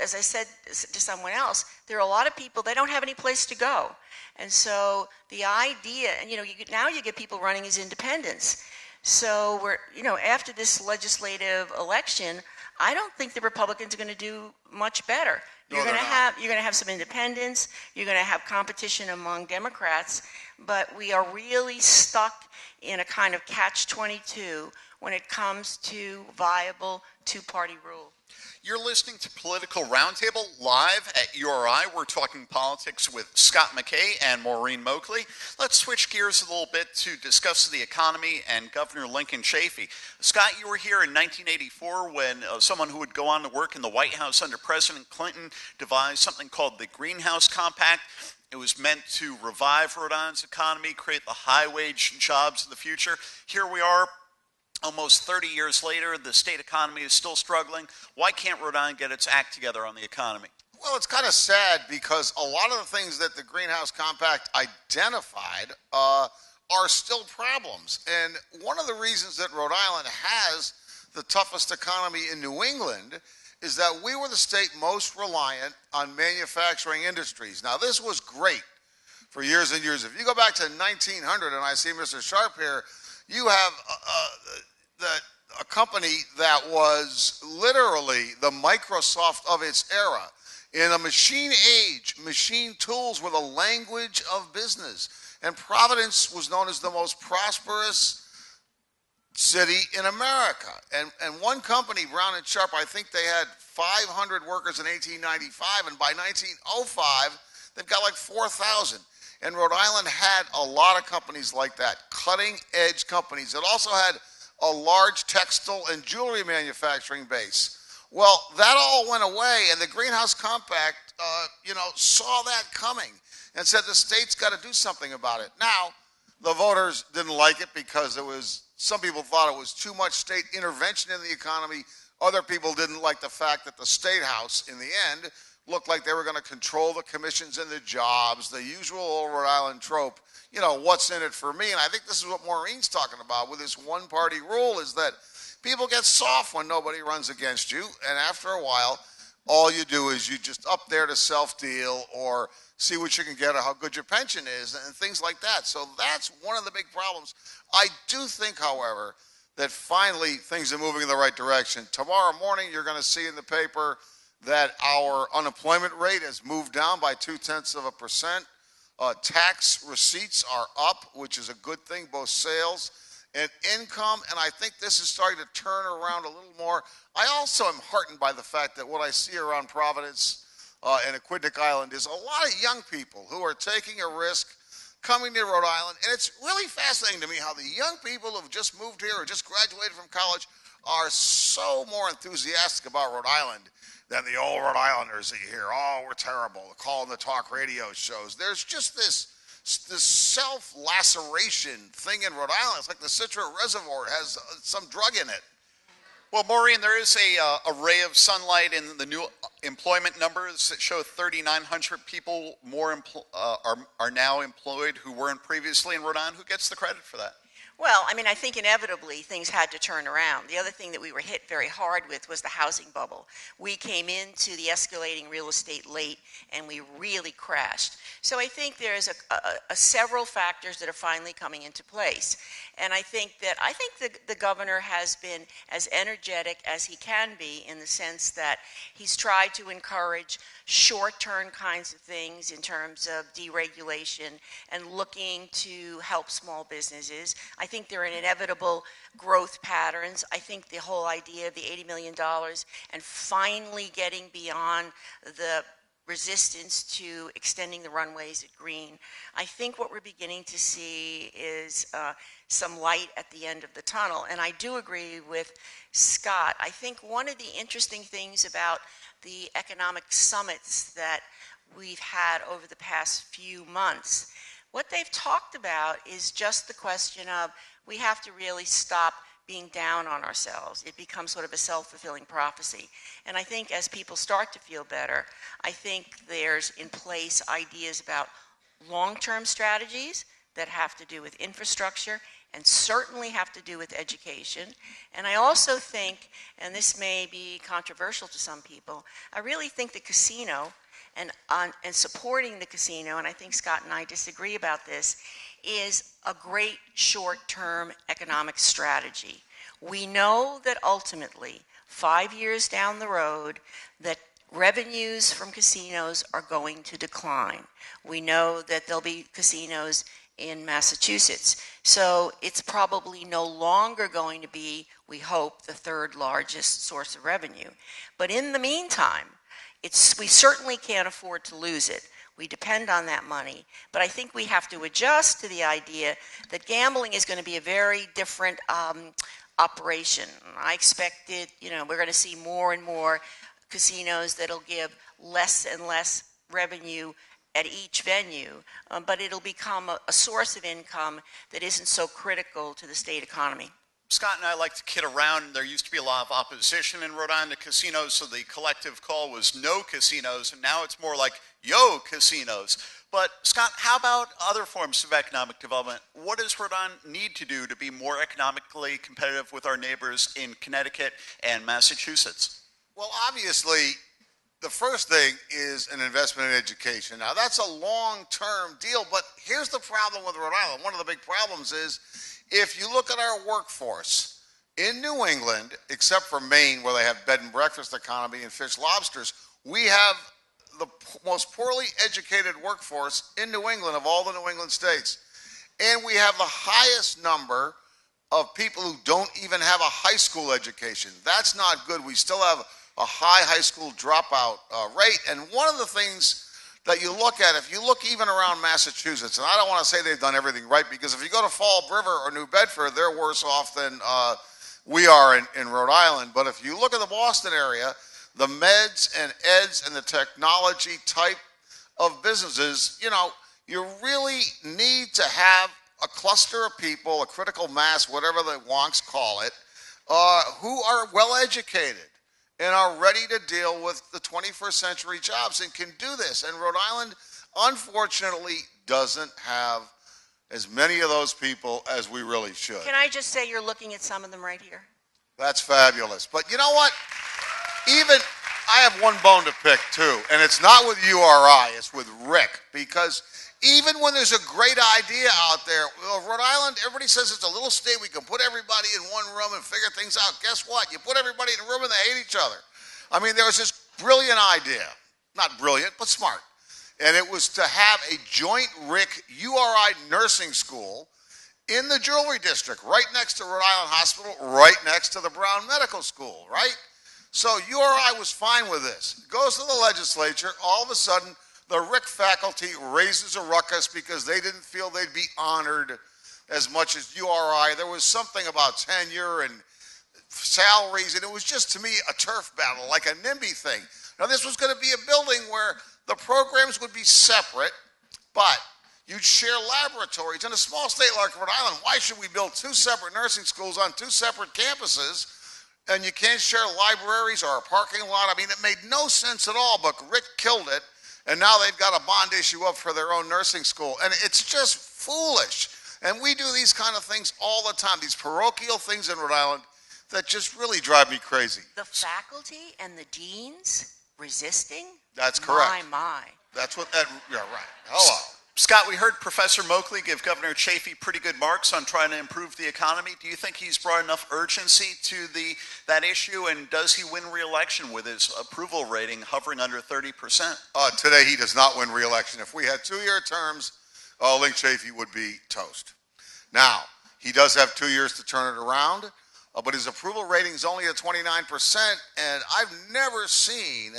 as I said to someone else, there are a lot of people, they don't have any place to go. And so the idea, and now you get people running as independents. So after this legislative election, I don't think the Republicans are going to do much better. You're going to have some independents. You're going to have competition among Democrats, but we are really stuck in a kind of catch-22 when it comes to viable two-party rule. You're listening to Political Roundtable live at URI. We're talking politics with Scott MacKay and Maureen Moakley. Let's switch gears a little bit to discuss the economy and Governor Lincoln Chafee. Scott, you were here in 1984 when someone who would go on to work in the White House under President Clinton devised something called the Greenhouse Compact. It was meant to revive Rhode Island's economy, create the high-wage jobs of the future. Here we are. Almost 30 years later, the state economy is still struggling. Why can't Rhode Island get its act together on the economy? Well, it's kind of sad because a lot of the things that the Greenhouse Compact identified are still problems. And one of the reasons that Rhode Island has the toughest economy in New England is that we were the state most reliant on manufacturing industries. Now, this was great for years and years. If you go back to 1900, and I see Mr. Sharp here, you have a company that was literally the Microsoft of its era. In a machine age, machine tools were the language of business. And Providence was known as the most prosperous city in America. And one company, Brown & Sharp, I think they had 500 workers in 1895, and by 1905, they've got like 4,000. And Rhode Island had a lot of companies like that, cutting-edge companies. It also had a large textile and jewelry manufacturing base. Well, that all went away, and the Greenhouse Compact, saw that coming and said the state's got to do something about it. Now, the voters didn't like it because some people thought it was too much state intervention in the economy. Other people didn't like the fact that the State House, in the end, looked like they were going to control the commissions and the jobs, the usual old Rhode Island trope, what's in it for me? And I think this is what Maureen's talking about with this one-party rule, is that people get soft when nobody runs against you, and after a while, all you do is you just up there to self-deal or see what you can get or how good your pension is and things like that. So that's one of the big problems. I do think, however, that finally things are moving in the right direction. Tomorrow morning, you're going to see in the paper that our unemployment rate has moved down by 0.2%. Tax receipts are up, which is a good thing, both sales and income, and I think this is starting to turn around a little more. I also am heartened by the fact that what I see around Providence and Aquidneck Island is a lot of young people who are taking a risk coming to Rhode Island, and it's really fascinating to me how the young people who've just moved here or just graduated from college are so more enthusiastic about Rhode Island than the old Rhode Islanders that you hear. Oh, we're terrible. Call the talk radio shows. There's just this self-laceration thing in Rhode Island. It's like the Citra Reservoir has some drug in it. Well, Maureen, there is a ray of sunlight in the new employment numbers that show 3,900 people more are now employed who weren't previously in Rhode Island. Who gets the credit for that? Well, I think inevitably things had to turn around. The other thing that we were hit very hard with was the housing bubble. We came into the escalating real estate late, and we really crashed. So I think there's several factors that are finally coming into place. And I think the governor has been as energetic as he can be in the sense that he's tried to encourage short-term kinds of things in terms of deregulation and looking to help small businesses. I think there are inevitable growth patterns. I think the whole idea of the $80 million and finally getting beyond the resistance to extending the runways at Green. I think what we're beginning to see is some light at the end of the tunnel. And I do agree with Scott. I think one of the interesting things about the economic summits that we've had over the past few months, what they've talked about is just the question of we have to really stop being down on ourselves. It becomes sort of a self-fulfilling prophecy. And I think as people start to feel better, I think there's in place ideas about long-term strategies that have to do with infrastructure and certainly have to do with education. And I also think, and this may be controversial to some people, I really think the casino and supporting the casino, and I think Scott and I disagree about this, is a great short-term economic strategy. We know that ultimately, 5 years down the road, that revenues from casinos are going to decline. We know that there'll be casinos in Massachusetts. So it's probably no longer going to be, we hope, the third largest source of revenue. But in the meantime, we certainly can't afford to lose it. We depend on that money. But I think we have to adjust to the idea that gambling is going to be a very different operation. I expect it, we're going to see more and more casinos that'll give less and less revenue at each venue, but it'll become a source of income that isn't so critical to the state economy. Scott and I like to kid around. There used to be a lot of opposition in Rhode Island to casinos, so the collective call was no casinos, and now it's more like yo casinos. But Scott, how about other forms of economic development? What does Rhode Island need to do to be more economically competitive with our neighbors in Connecticut and Massachusetts? Well, obviously, the first thing is an investment in education. Now, that's a long-term deal, but here's the problem with Rhode Island. One of the big problems is if you look at our workforce in New England, except for Maine, where they have bed and breakfast economy and fish lobsters, we have the most poorly educated workforce in New England of all the New England states. And we have the highest number of people who don't even have a high school education. That's not good. We still have a high school dropout rate. And one of the things that you look at, if you look even around Massachusetts, and I don't want to say they've done everything right, because if you go to Fall River or New Bedford, they're worse off than we are in Rhode Island. But if you look at the Boston area, the meds and eds and the technology type of businesses, you really need to have a cluster of people, a critical mass, whatever the wonks call it, who are well educated and are ready to deal with the 21st century jobs and can do this. And Rhode Island, unfortunately, doesn't have as many of those people as we really should. Can I just say you're looking at some of them right here? That's fabulous. But you know what? Even I have one bone to pick too, and it's not with URI, it's with Rick, because even when there's a great idea out there, Rhode Island, everybody says it's a little state, we can put everybody in one room and figure things out. Guess what? You put everybody in a room and they hate each other. I mean, there was this brilliant idea, not brilliant, but smart, and it was to have a joint Rick URI nursing school in the Jewelry District, right next to Rhode Island Hospital, right next to the Brown Medical School, right? So URI was fine with this. It goes to the legislature, all of a sudden, the Rick faculty raises a ruckus because they didn't feel they'd be honored as much as URI. There was something about tenure and salaries, and it was just, to me, a turf battle, like a NIMBY thing. Now, this was going to be a building where the programs would be separate, but you'd share laboratories. In a small state like Rhode Island, why should we build two separate nursing schools on two separate campuses, and you can't share libraries or a parking lot? I mean, it made no sense at all, but Rick killed it. And now they've got a bond issue up for their own nursing school. And it's just foolish. And we do these kind of things all the time, these parochial things in Rhode Island that just really drive me crazy. The faculty and the deans resisting? That's correct. My. That's what, yeah, right. Hello. Scott, we heard Professor Moakley give Governor Chafee pretty good marks on trying to improve the economy. Do you think he's brought enough urgency to that issue, and does he win re-election with his approval rating hovering under 30%? Today he does not win re-election. If we had 2-year terms, Link Chafee would be toast. Now, he does have 2 years to turn it around, but his approval rating is only at 29%, and I've never seen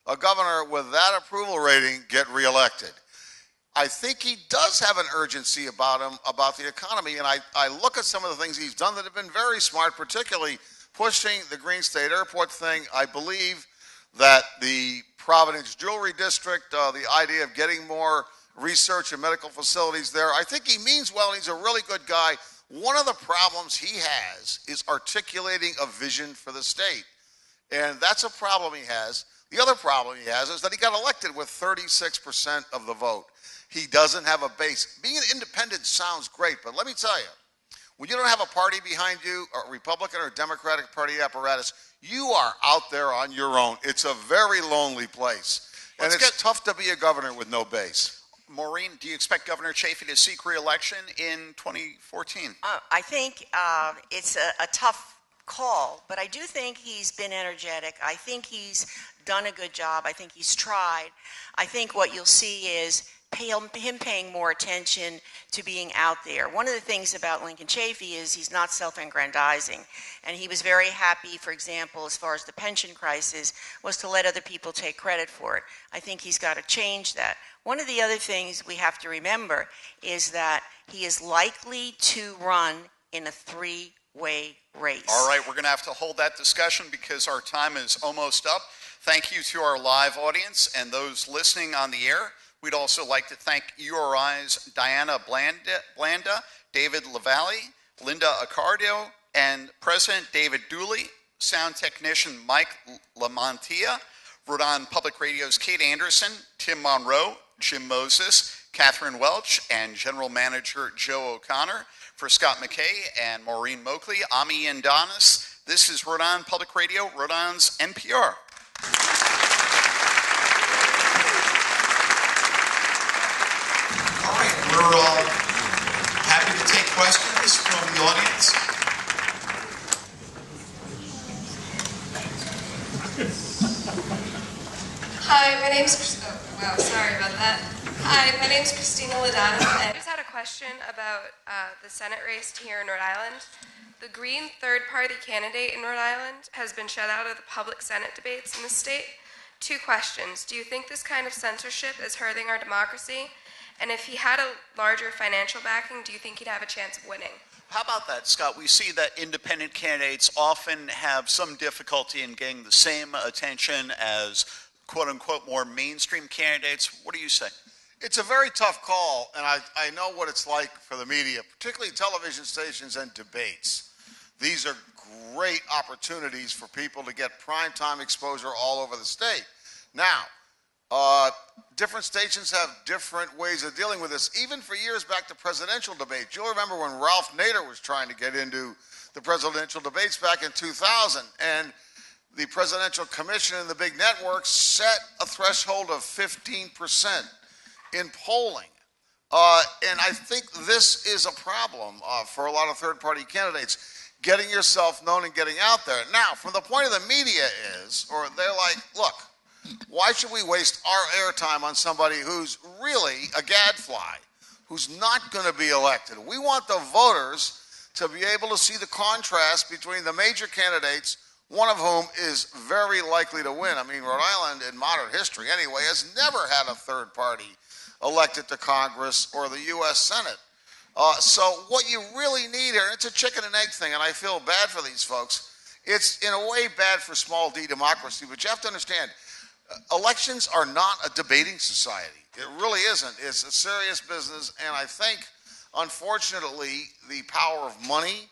a governor with that approval rating get re-elected. I think he does have an urgency about him, about the economy, and I look at some of the things he's done that have been very smart, particularly pushing the Green State Airport thing. I believe that the Providence Jewelry District, the idea of getting more research and medical facilities there, I think he means well, and he's a really good guy. One of the problems he has is articulating a vision for the state, and that's a problem he has. The other problem he has is that he got elected with 36% of the vote. He doesn't have a base. Being an independent sounds great, but let me tell you, when you don't have a party behind you, a Republican or Democratic Party apparatus, you are out there on your own. It's a very lonely place. And it's tough to be a governor with no base. Maureen, do you expect Governor Chafee to seek re-election in 2014? I think it's a tough call, but I do think he's been energetic. I think he's done a good job. I think he's tried. I think what you'll see is him paying more attention to being out there. One of the things about Lincoln Chafee is he's not self-aggrandizing, and he was very happy, for example, as far as the pension crisis, was to let other people take credit for it. I think he's got to change that. One of the other things we have to remember is that he is likely to run in a three-way race. All right, we're going to have to hold that discussion because our time is almost up. Thank you to our live audience and those listening on the air. We'd also like to thank URI's Diana Blanda, David LaValle, Linda Accardo, and President David Dooley, sound technician Mike Lamontia, Rhode Island Public Radio's Kate Anderson, Tim Monroe, Jim Moses, Catherine Welch, and General Manager Joe O'Connor. For Scott MacKay and Maureen Moakley, I'm Ian Donnis. This is Rhode Island Public Radio, Rhode Island's NPR. All right, we're happy to take questions from the audience. Hi, my name's sorry about that. Hi, my name's Christina Ladonna, and I just had a question about the Senate race here in Rhode Island. The Green third-party candidate in Rhode Island has been shut out of the public Senate debates in the state. 2 questions. Do you think this kind of censorship is hurting our democracy? And if he had a larger financial backing, do you think he'd have a chance of winning? How about that, Scott? We see that independent candidates often have some difficulty in getting the same attention as quote-unquote more mainstream candidates. What do you say? It's a very tough call, and I know what it's like for the media, particularly television stations and debates. These are great opportunities for people to get primetime exposure all over the state. Now, different stations have different ways of dealing with this. Even for years back to presidential debates, you'll remember when Ralph Nader was trying to get into the presidential debates back in 2000, and the Presidential Commission and the big networks set a threshold of 15% in polling. And I think this is a problem for a lot of third-party candidates, getting yourself known and getting out there. Now, from the point of the media is, or they're like, look, why should we waste our airtime on somebody who's really a gadfly, who's not going to be elected? We want the voters to be able to see the contrast between the major candidates, one of whom is very likely to win. I mean, Rhode Island, in modern history anyway, has never had a third party elected to Congress or the U.S. Senate. So what you really need here, and it's a chicken and egg thing, and I feel bad for these folks. It's in a way bad for small d democracy, but you have to understand, elections are not a debating society. It really isn't. It's a serious business, and I think, unfortunately, the power of money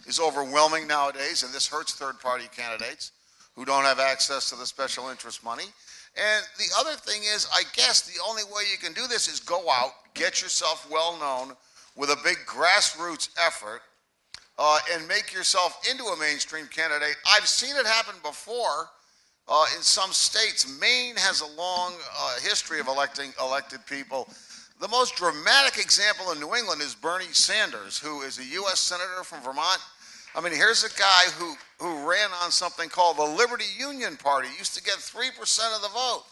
is overwhelming nowadays, and this hurts third-party candidates who don't have access to the special interest money. And the other thing is, I guess the only way you can do this is go out, get yourself well known with a big grassroots effort, and make yourself into a mainstream candidate. I've seen it happen before in some states. Maine has a long history of elected people. The most dramatic example in New England is Bernie Sanders, who is a U.S. Senator from Vermont. I mean, here's a guy who ran on something called the Liberty Union Party, used to get 3% of the vote.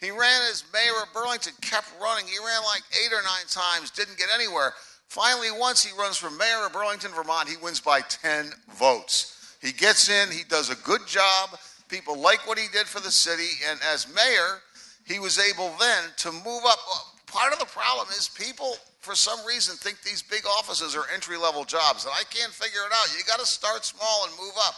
He ran as mayor of Burlington, kept running. He ran like 8 or 9 times, didn't get anywhere. Finally, once he runs for mayor of Burlington, Vermont, he wins by 10 votes. He gets in, he does a good job. People like what he did for the city, and as mayor, he was able then to move up. Part of the problem is people, for some reason, think these big offices are entry-level jobs, and I can't figure it out. You got to start small and move up.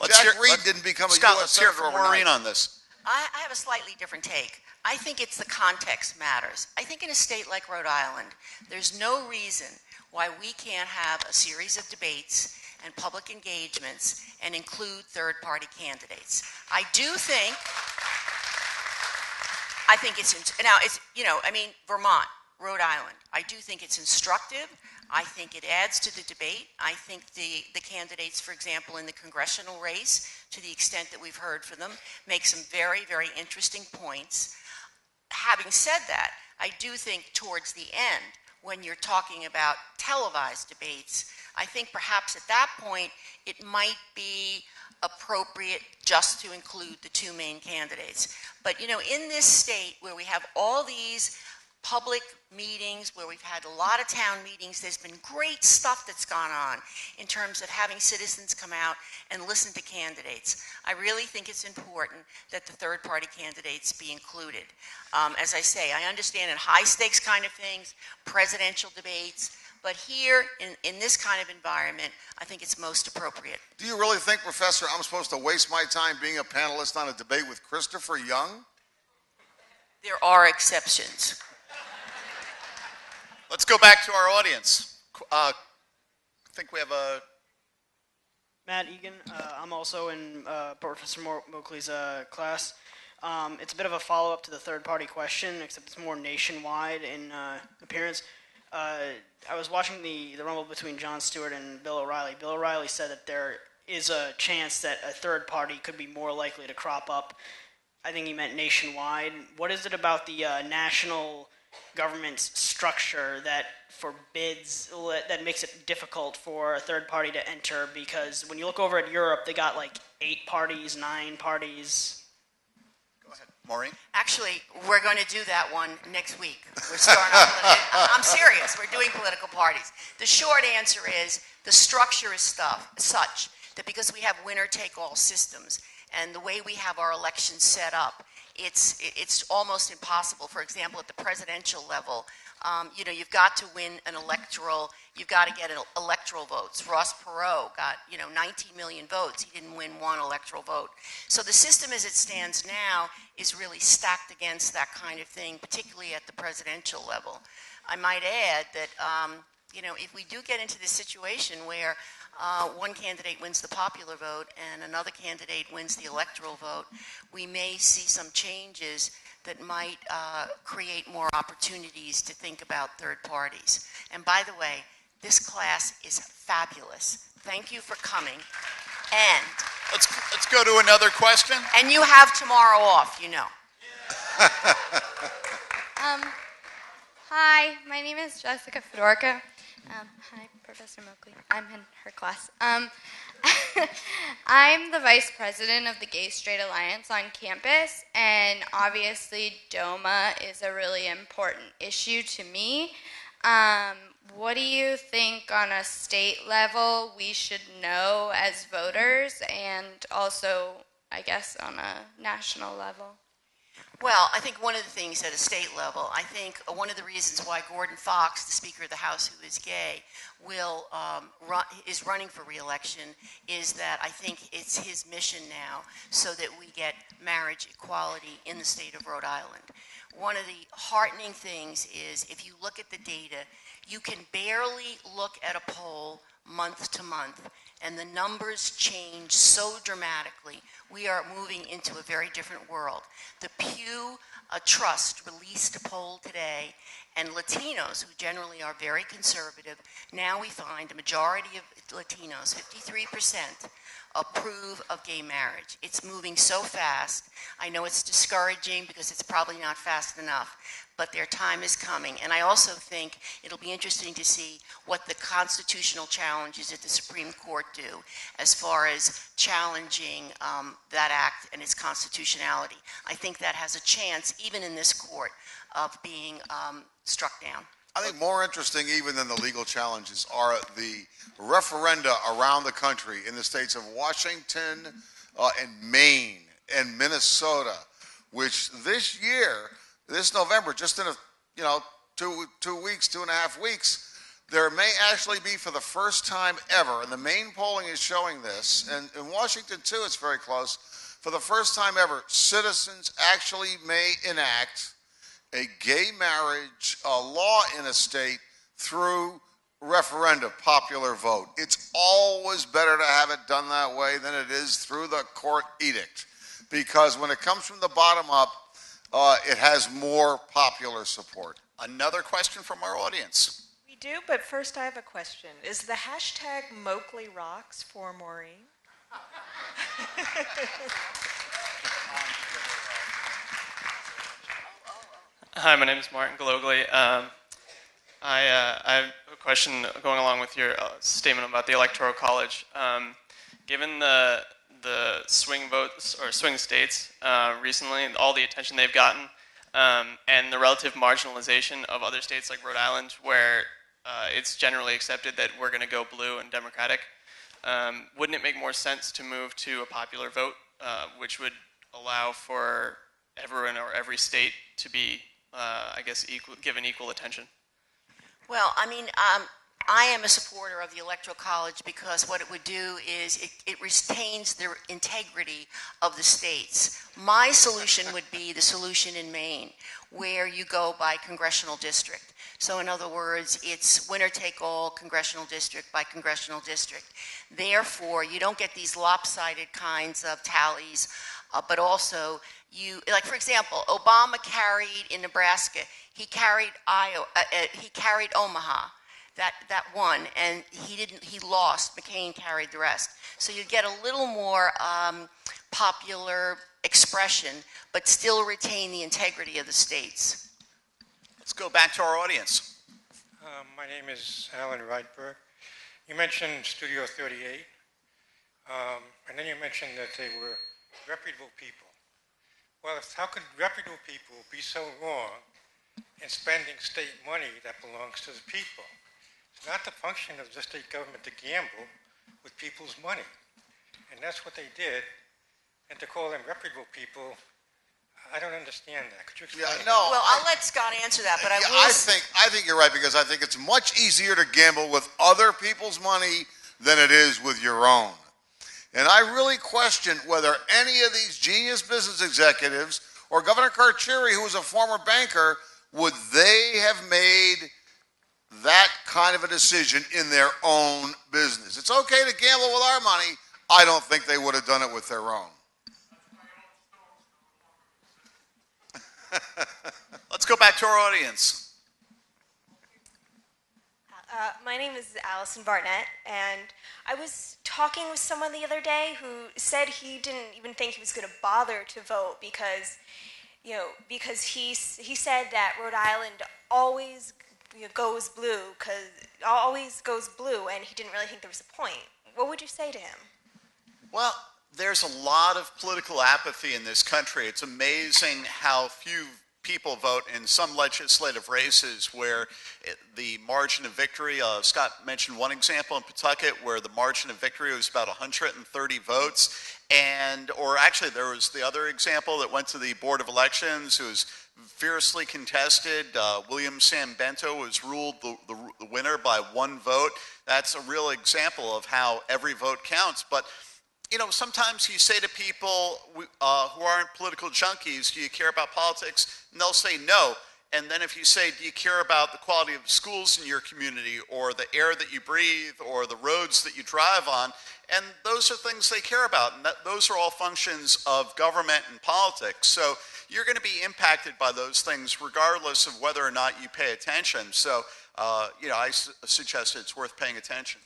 Jack Reed didn't become a U.S. Senator overnight. Scott, Maureen on this. I have a slightly different take. I think it's the context matters. I think in a state like Rhode Island, there's no reason why we can't have a series of debates and public engagements and include third-party candidates. I think it's, Vermont, Rhode Island, I do think it's instructive. I think it adds to the debate. I think the candidates, for example, in the congressional race, to the extent that we've heard from them, make some very, very interesting points. having said that, I do think towards the end, when you're talking about televised debates, I think perhaps at that point it might be appropriate just to include the two main candidates. But in this state where we have all these public meetings, where we've had a lot of town meetings, there's been great stuff that's gone on in terms of having citizens come out and listen to candidates. I really think it's important that the third-party candidates be included. As I say, I understand in high-stakes kind of things, presidential debates, but here, in this kind of environment, I think it's most appropriate. Do you really think, Professor, I'm supposed to waste my time being a panelist on a debate with Christopher Young? There are exceptions. Let's go back to our audience. I think we have a... Matt Egan. I'm also in Professor Moakley's class. It's a bit of a follow-up to the third-party question, except it's more nationwide in appearance. I was watching the rumble between Jon Stewart and Bill O'Reilly. Bill O'Reilly said that there is a chance that a third party could be more likely to crop up. I think he meant nationwide. What is it about the national government's structure that forbids, that makes it difficult for a third party to enter? Because when you look over at Europe, they got like 8 parties, 9 parties. Go ahead, Maureen. Actually, we're going to do that one next week. We're starting off. I'm serious. We're doing political parties. The short answer is the structure is such that because we have winner-take-all systems and the way we have our elections set up, it's almost impossible. For example, at the presidential level, you've got to win an electoral. You've got to get electoral votes. Ross Perot got 19 million votes. He didn't win one electoral vote. So the system as it stands now is really stacked against that kind of thing, particularly at the presidential level. I might add that if we do get into this situation where one candidate wins the popular vote and another candidate wins the electoral vote, we may see some changes that might create more opportunities to think about third parties. And by the way, this class is fabulous. Thank you for coming. And let's go to another question. And you have tomorrow off, Hi, my name is Jessica Fedorka. Hi, Professor Moakley. I'm in her class. I'm the vice president of the Gay Straight Alliance on campus, and obviously DOMA is a really important issue to me. What do you think on a state level we should know as voters, and also, I guess, on a national level? Well, I think one of the things at a state level, I think one of the reasons why Gordon Fox, the Speaker of the House who is gay, is running for re-election is that I think it's his mission now so that we get marriage equality in the state of Rhode Island. One of the heartening things is if you look at the data, you can barely look at a poll month to month, and the numbers change so dramatically. We are moving into a very different world. The Pew Trust released a poll today, and Latinos, who generally are very conservative, now we find a majority of Latinos, 53%, approve of gay marriage. It's moving so fast. I know it's discouraging because it's probably not fast enough, but their time is coming. And I also think it'll be interesting to see what the constitutional challenges at the Supreme Court do as far as challenging that act and its constitutionality. I think that has a chance, even in this court, of being struck down. I think more interesting even than the legal challenges are the referenda around the country in the states of Washington and Maine and Minnesota, which this year, this November, just in 2 weeks, 2.5 weeks, there may actually be for the first time ever, and the main polling is showing this, and in Washington too it's very close, for the first time ever, citizens actually may enact a gay marriage law in a state through referenda, popular vote. It's always better to have it done that way than it is through the court edict, because when it comes from the bottom up, it has more popular support. Another question from our audience. We do, but first I have a question. Is the hashtag Moakley Rocks for Maureen? Hi, my name is Martin Galogli. I have a question going along with your statement about the Electoral College. Given the swing votes or swing states recently, all the attention they've gotten, and the relative marginalization of other states like Rhode Island, where it's generally accepted that we're going to go blue and Democratic, wouldn't it make more sense to move to a popular vote, which would allow for everyone or every state to be, I guess, given equal attention? Well, I mean, I am a supporter of the Electoral College because what it would do is it retains the integrity of the states. My solution would be the solution in Maine, where you go by congressional district. So in other words, it's winner take all, congressional district by congressional district. Therefore, you don't get these lopsided kinds of tallies, but also you, like for example, Obama carried in Nebraska. He carried Omaha, that won, and he lost. McCain carried the rest. So you get a little more popular expression, but still retain the integrity of the states. Let's go back to our audience. My name is Alan Reitberg. You mentioned Studio 38, and then you mentioned that they were reputable people. Well, how could reputable people be so wrong in spending state money that belongs to the people? It's not the function of the state government to gamble with people's money. And that's what they did. And to call them reputable people, I don't understand that. Could you explain? Yeah, no. Well, I'll let Scott answer that, but I think you're right, because I think it's much easier to gamble with other people's money than it is with your own. And I really question whether any of these genius business executives or Governor Carcieri, who was a former banker, would they have made that kind of a decision in their own business. It's okay to gamble with our money. I don't think they would have done it with their own. Let's go back to our audience. My name is Allison Barnett, and I was talking with someone the other day who said he didn't even think he was going to bother to vote because he said that Rhode Island always goes blue, and he didn't really think there was a point. What would you say to him? Well, there's a lot of political apathy in this country. It's amazing how few people vote in some legislative races where the margin of victory, Scott mentioned one example in Pawtucket where the margin of victory was about 130 votes. Or actually there was the other example that went to the Board of Elections. It was fiercely contested. William Sam Bento was ruled the winner by one vote. That's a real example of how every vote counts. But sometimes you say to people who aren't political junkies, do you care about politics? And they'll say no. And then if you say, do you care about the quality of schools in your community or the air that you breathe or the roads that you drive on? And those are things they care about. And those are all functions of government and politics. So you're going to be impacted by those things regardless of whether or not you pay attention. So, I suggest it's worth paying attention.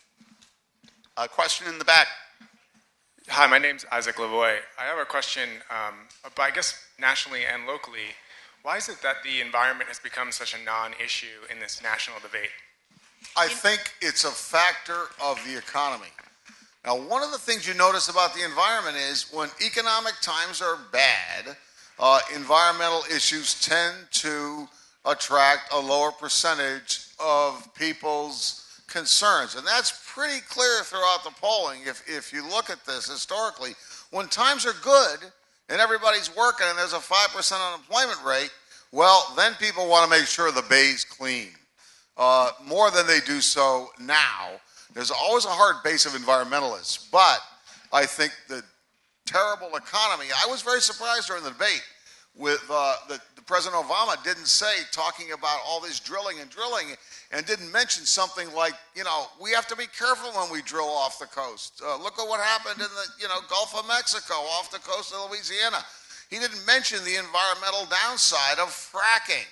Question in the back. Hi, my name's Isaac Lavoie. I have a question, but I guess nationally and locally. Why is it that the environment has become such a non-issue in this national debate? I think it's a factor of the economy. Now, one of the things you notice about the environment is when economic times are bad, environmental issues tend to attract a lower percentage of people's concerns. And that's pretty clear throughout the polling. If you look at this historically, when times are good and everybody's working and there's a 5% unemployment rate, well, then people want to make sure the bay's clean. More than they do so now. There's always a hard base of environmentalists, but I think the terrible economy, I was very surprised during the debate with the President Obama didn't say, talking about all this drilling, and didn't mention something like, we have to be careful when we drill off the coast. Look at what happened in the, Gulf of Mexico, off the coast of Louisiana. He didn't mention the environmental downside of fracking.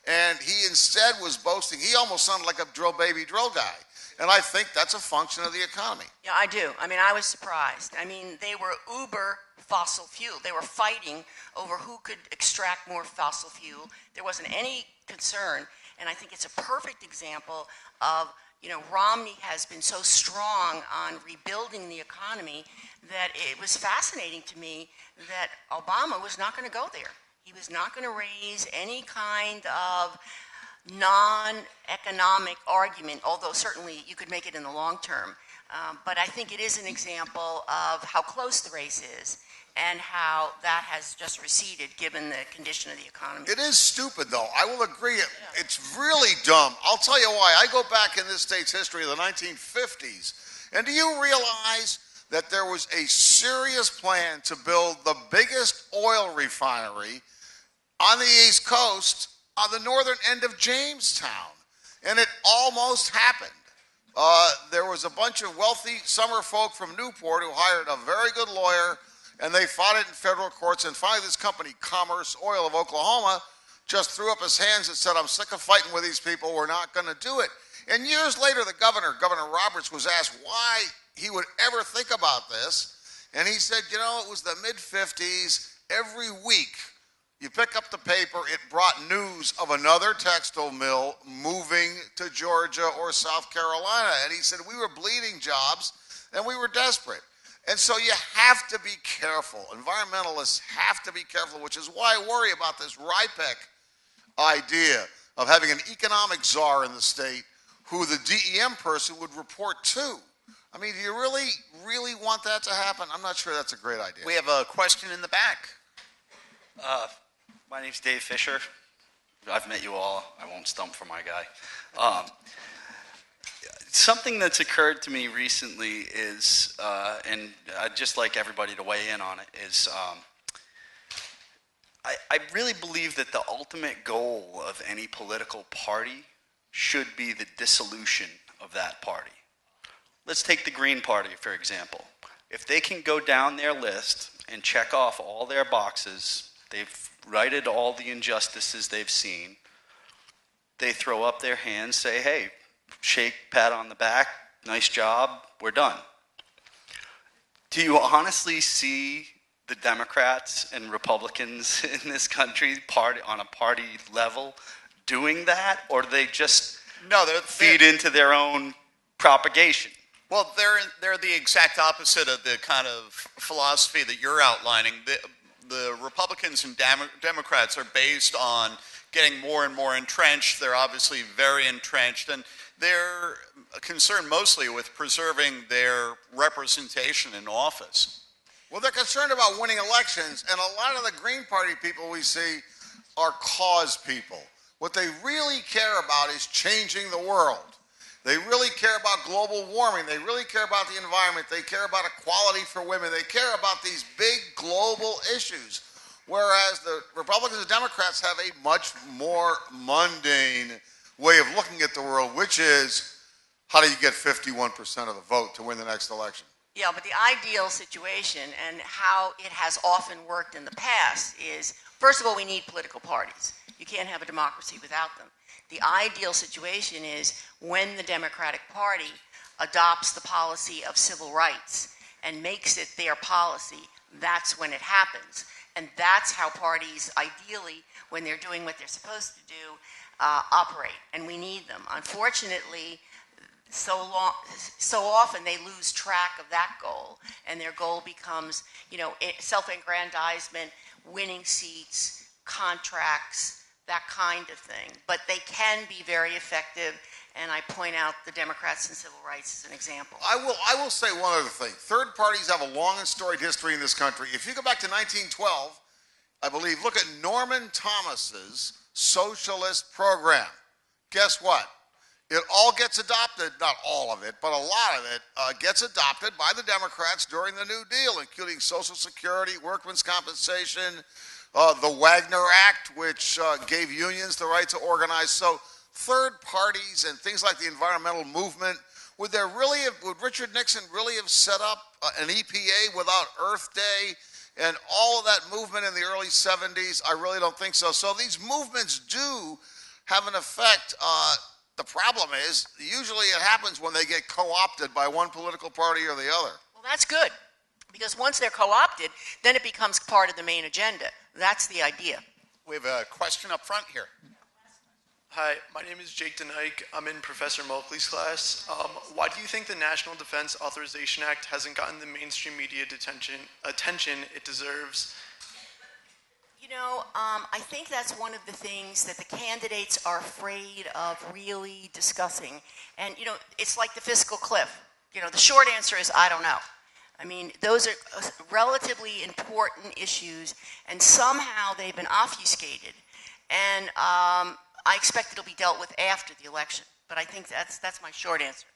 And he instead was boasting, he almost sounded like a drill baby drill guy. And I think that's a function of the economy. Yeah, I do. I mean, I was surprised. I mean, they were uber fossil fuel. They were fighting over who could extract more fossil fuel. There wasn't any concern. And I think it's a perfect example of, you know, Romney has been so strong on rebuilding the economy that it was fascinating to me that Obama was not going to go there. He was not going to raise any kind of non-economic argument, although certainly you could make it in the long term. But I think it is an example of how close the race is and how that has just receded given the condition of the economy. It is stupid, though. I will agree. It's really dumb. I'll tell you why. I go back in this state's history of the 1950s, and do you realize that there was a serious plan to build the biggest oil refinery on the East Coast on the northern end of Jamestown? And it almost happened. There was a bunch of wealthy summer folk from Newport who hired a very good lawyer, and they fought it in federal courts, and finally this company, Commerce Oil of Oklahoma, just threw up his hands and said, I'm sick of fighting with these people, we're not going to do it. And years later, the Governor Roberts, was asked why he would ever think about this, and he said, you know, it was the mid-50s, every week you pick up the paper, it brought news of another textile mill moving to Georgia or South Carolina, and he said we were bleeding jobs and we were desperate. And so you have to be careful. Environmentalists have to be careful, which is why I worry about this RIPEC idea of having an economic czar in the state who the DEM person would report to. I mean, do you really, really want that to happen? I'm not sure that's a great idea. We have a question in the back. My name's Dave Fisher. I've met you all. I won't stump for my guy. Something that's occurred to me recently is, and I'd just like everybody to weigh in on it, is I really believe that the ultimate goal of any political party should be the dissolution of that party. Let's take the Green Party, for example. If they can go down their list and check off all their boxes, they've righted all the injustices they've seen, they throw up their hands, say, hey, shake, pat on the back, nice job, we're done. Do you honestly see the Democrats and Republicans in this country on a party level doing that, or do they just feed into their own propagation? Well, they're the exact opposite of the kind of philosophy that you're outlining. The Republicans and Democrats are based on getting more and more entrenched. They're obviously very entrenched, and they're concerned mostly with preserving their representation in office. Well, they're concerned about winning elections, and a lot of the Green Party people we see are cause people. What they really care about is changing the world. They really care about global warming. They really care about the environment. They care about equality for women. They care about these big global issues, whereas the Republicans and Democrats have a much more mundane way of looking at the world, which is, how do you get 51% of the vote to win the next election? Yeah, but the ideal situation and how it has often worked in the past is, first of all, we need political parties. You can't have a democracy without them. The ideal situation is when the Democratic Party adopts the policy of civil rights and makes it their policy, that's when it happens. And that's how parties, ideally, when they're doing what they're supposed to do, operate. And we need them. Unfortunately, so often they lose track of that goal, and their goal becomes, self-aggrandizement, winning seats, contracts, that kind of thing. But they can be very effective, and I point out the Democrats and civil rights as an example. I will say one other thing. Third parties have a long and storied history in this country. If you go back to 1912, I believe, look at Norman Thomas's socialist program. Guess what? It all gets adopted, not all of it, but a lot of it gets adopted by the Democrats during the New Deal, including Social Security, workmen's compensation, the Wagner Act, which gave unions the right to organize. So third parties and things like the environmental movement, would Richard Nixon really have set up an EPA without Earth Day and all of that movement in the early 70s? I really don't think so. So these movements do have an effect the problem is, usually it happens when they get co-opted by one political party or the other. Well, that's good, because once they're co-opted, then it becomes part of the main agenda. That's the idea. We have a question up front here. Hi, my name is Jake Denike. I'm in Professor Moakley's class. Why do you think the National Defense Authorization Act hasn't gotten the mainstream media attention it deserves? You know, I think that's one of the things that the candidates are afraid of really discussing. And, you know, it's like the fiscal cliff. You know, the short answer is, I don't know. I mean, those are relatively important issues, and somehow they've been obfuscated. And I expect it'll be dealt with after the election. But I think that's my short answer.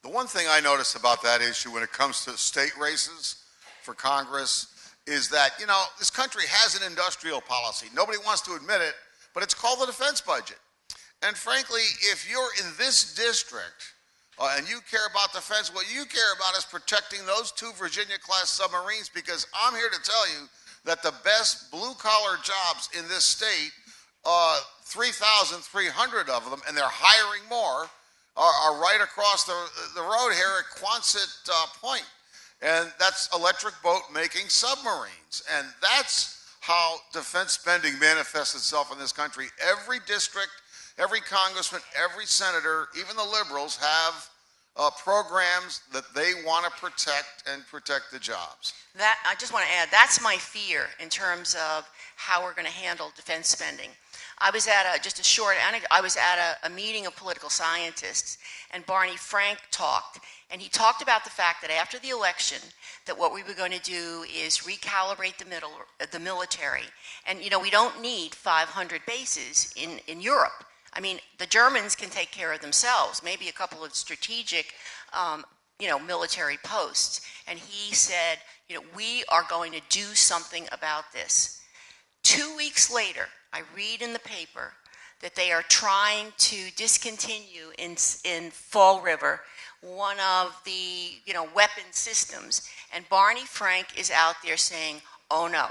The one thing I notice about that issue when it comes to state races for Congress is that, you know, this country has an industrial policy. Nobody wants to admit it, but it's called the defense budget. And frankly, if you're in this district and you care about defense, what you care about is protecting those 2 Virginia-class submarines, because I'm here to tell you that the best blue-collar jobs in this state, 3,300 of them, and they're hiring more, are right across the road here at Quonset Point. And that's Electric Boat making submarines. And that's how defense spending manifests itself in this country. Every district, every congressman, every senator, even the liberals have programs that they want to protect the jobs. That, I just want to add, that's my fear in terms of how we're going to handle defense spending. I was at I was at a meeting of political scientists, and Barney Frank talked, and he talked about the fact that after the election, that what we were going to do is recalibrate the military. And, you know, we don't need 500 bases in Europe. I mean, the Germans can take care of themselves, maybe a couple of strategic, you know, military posts. And he said, you know, we are going to do something about this. 2 weeks later, I read in the paper that they are trying to discontinue in Fall River one of the, you know, weapon systems, and Barney Frank is out there saying, "Oh no,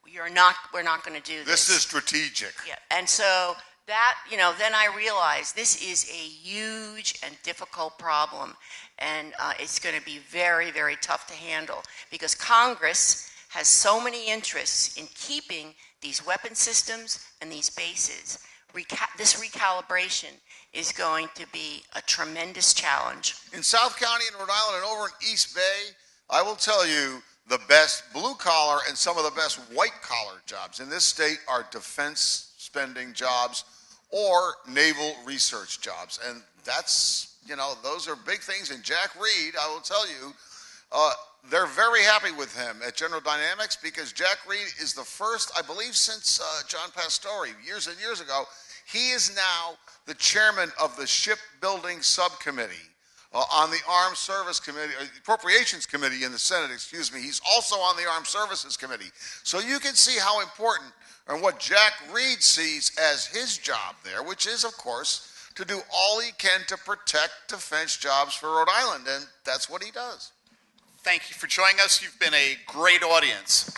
we're not going to do this. This is strategic." Yeah, and so that, you know, then I realized this is a huge and difficult problem, and it's going to be very, very tough to handle because Congress has so many interests in keeping these weapon systems and these bases. This recalibration is going to be a tremendous challenge. In South County and Rhode Island and over in East Bay, I will tell you the best blue-collar and some of the best white-collar jobs in this state are defense spending jobs or naval research jobs. And that's, you know, those are big things. And Jack Reed, I will tell you, they're very happy with him at General Dynamics because Jack Reed is the first, I believe since John Pastore, years and years ago, he is now the chairman of the Shipbuilding Subcommittee on the Armed Service Committee, Appropriations Committee in the Senate, excuse me. He's also on the Armed Services Committee. So you can see how important and what Jack Reed sees as his job there, which is, of course, to do all he can to protect defense jobs for Rhode Island, and that's what he does. Thank you for joining us. You've been a great audience.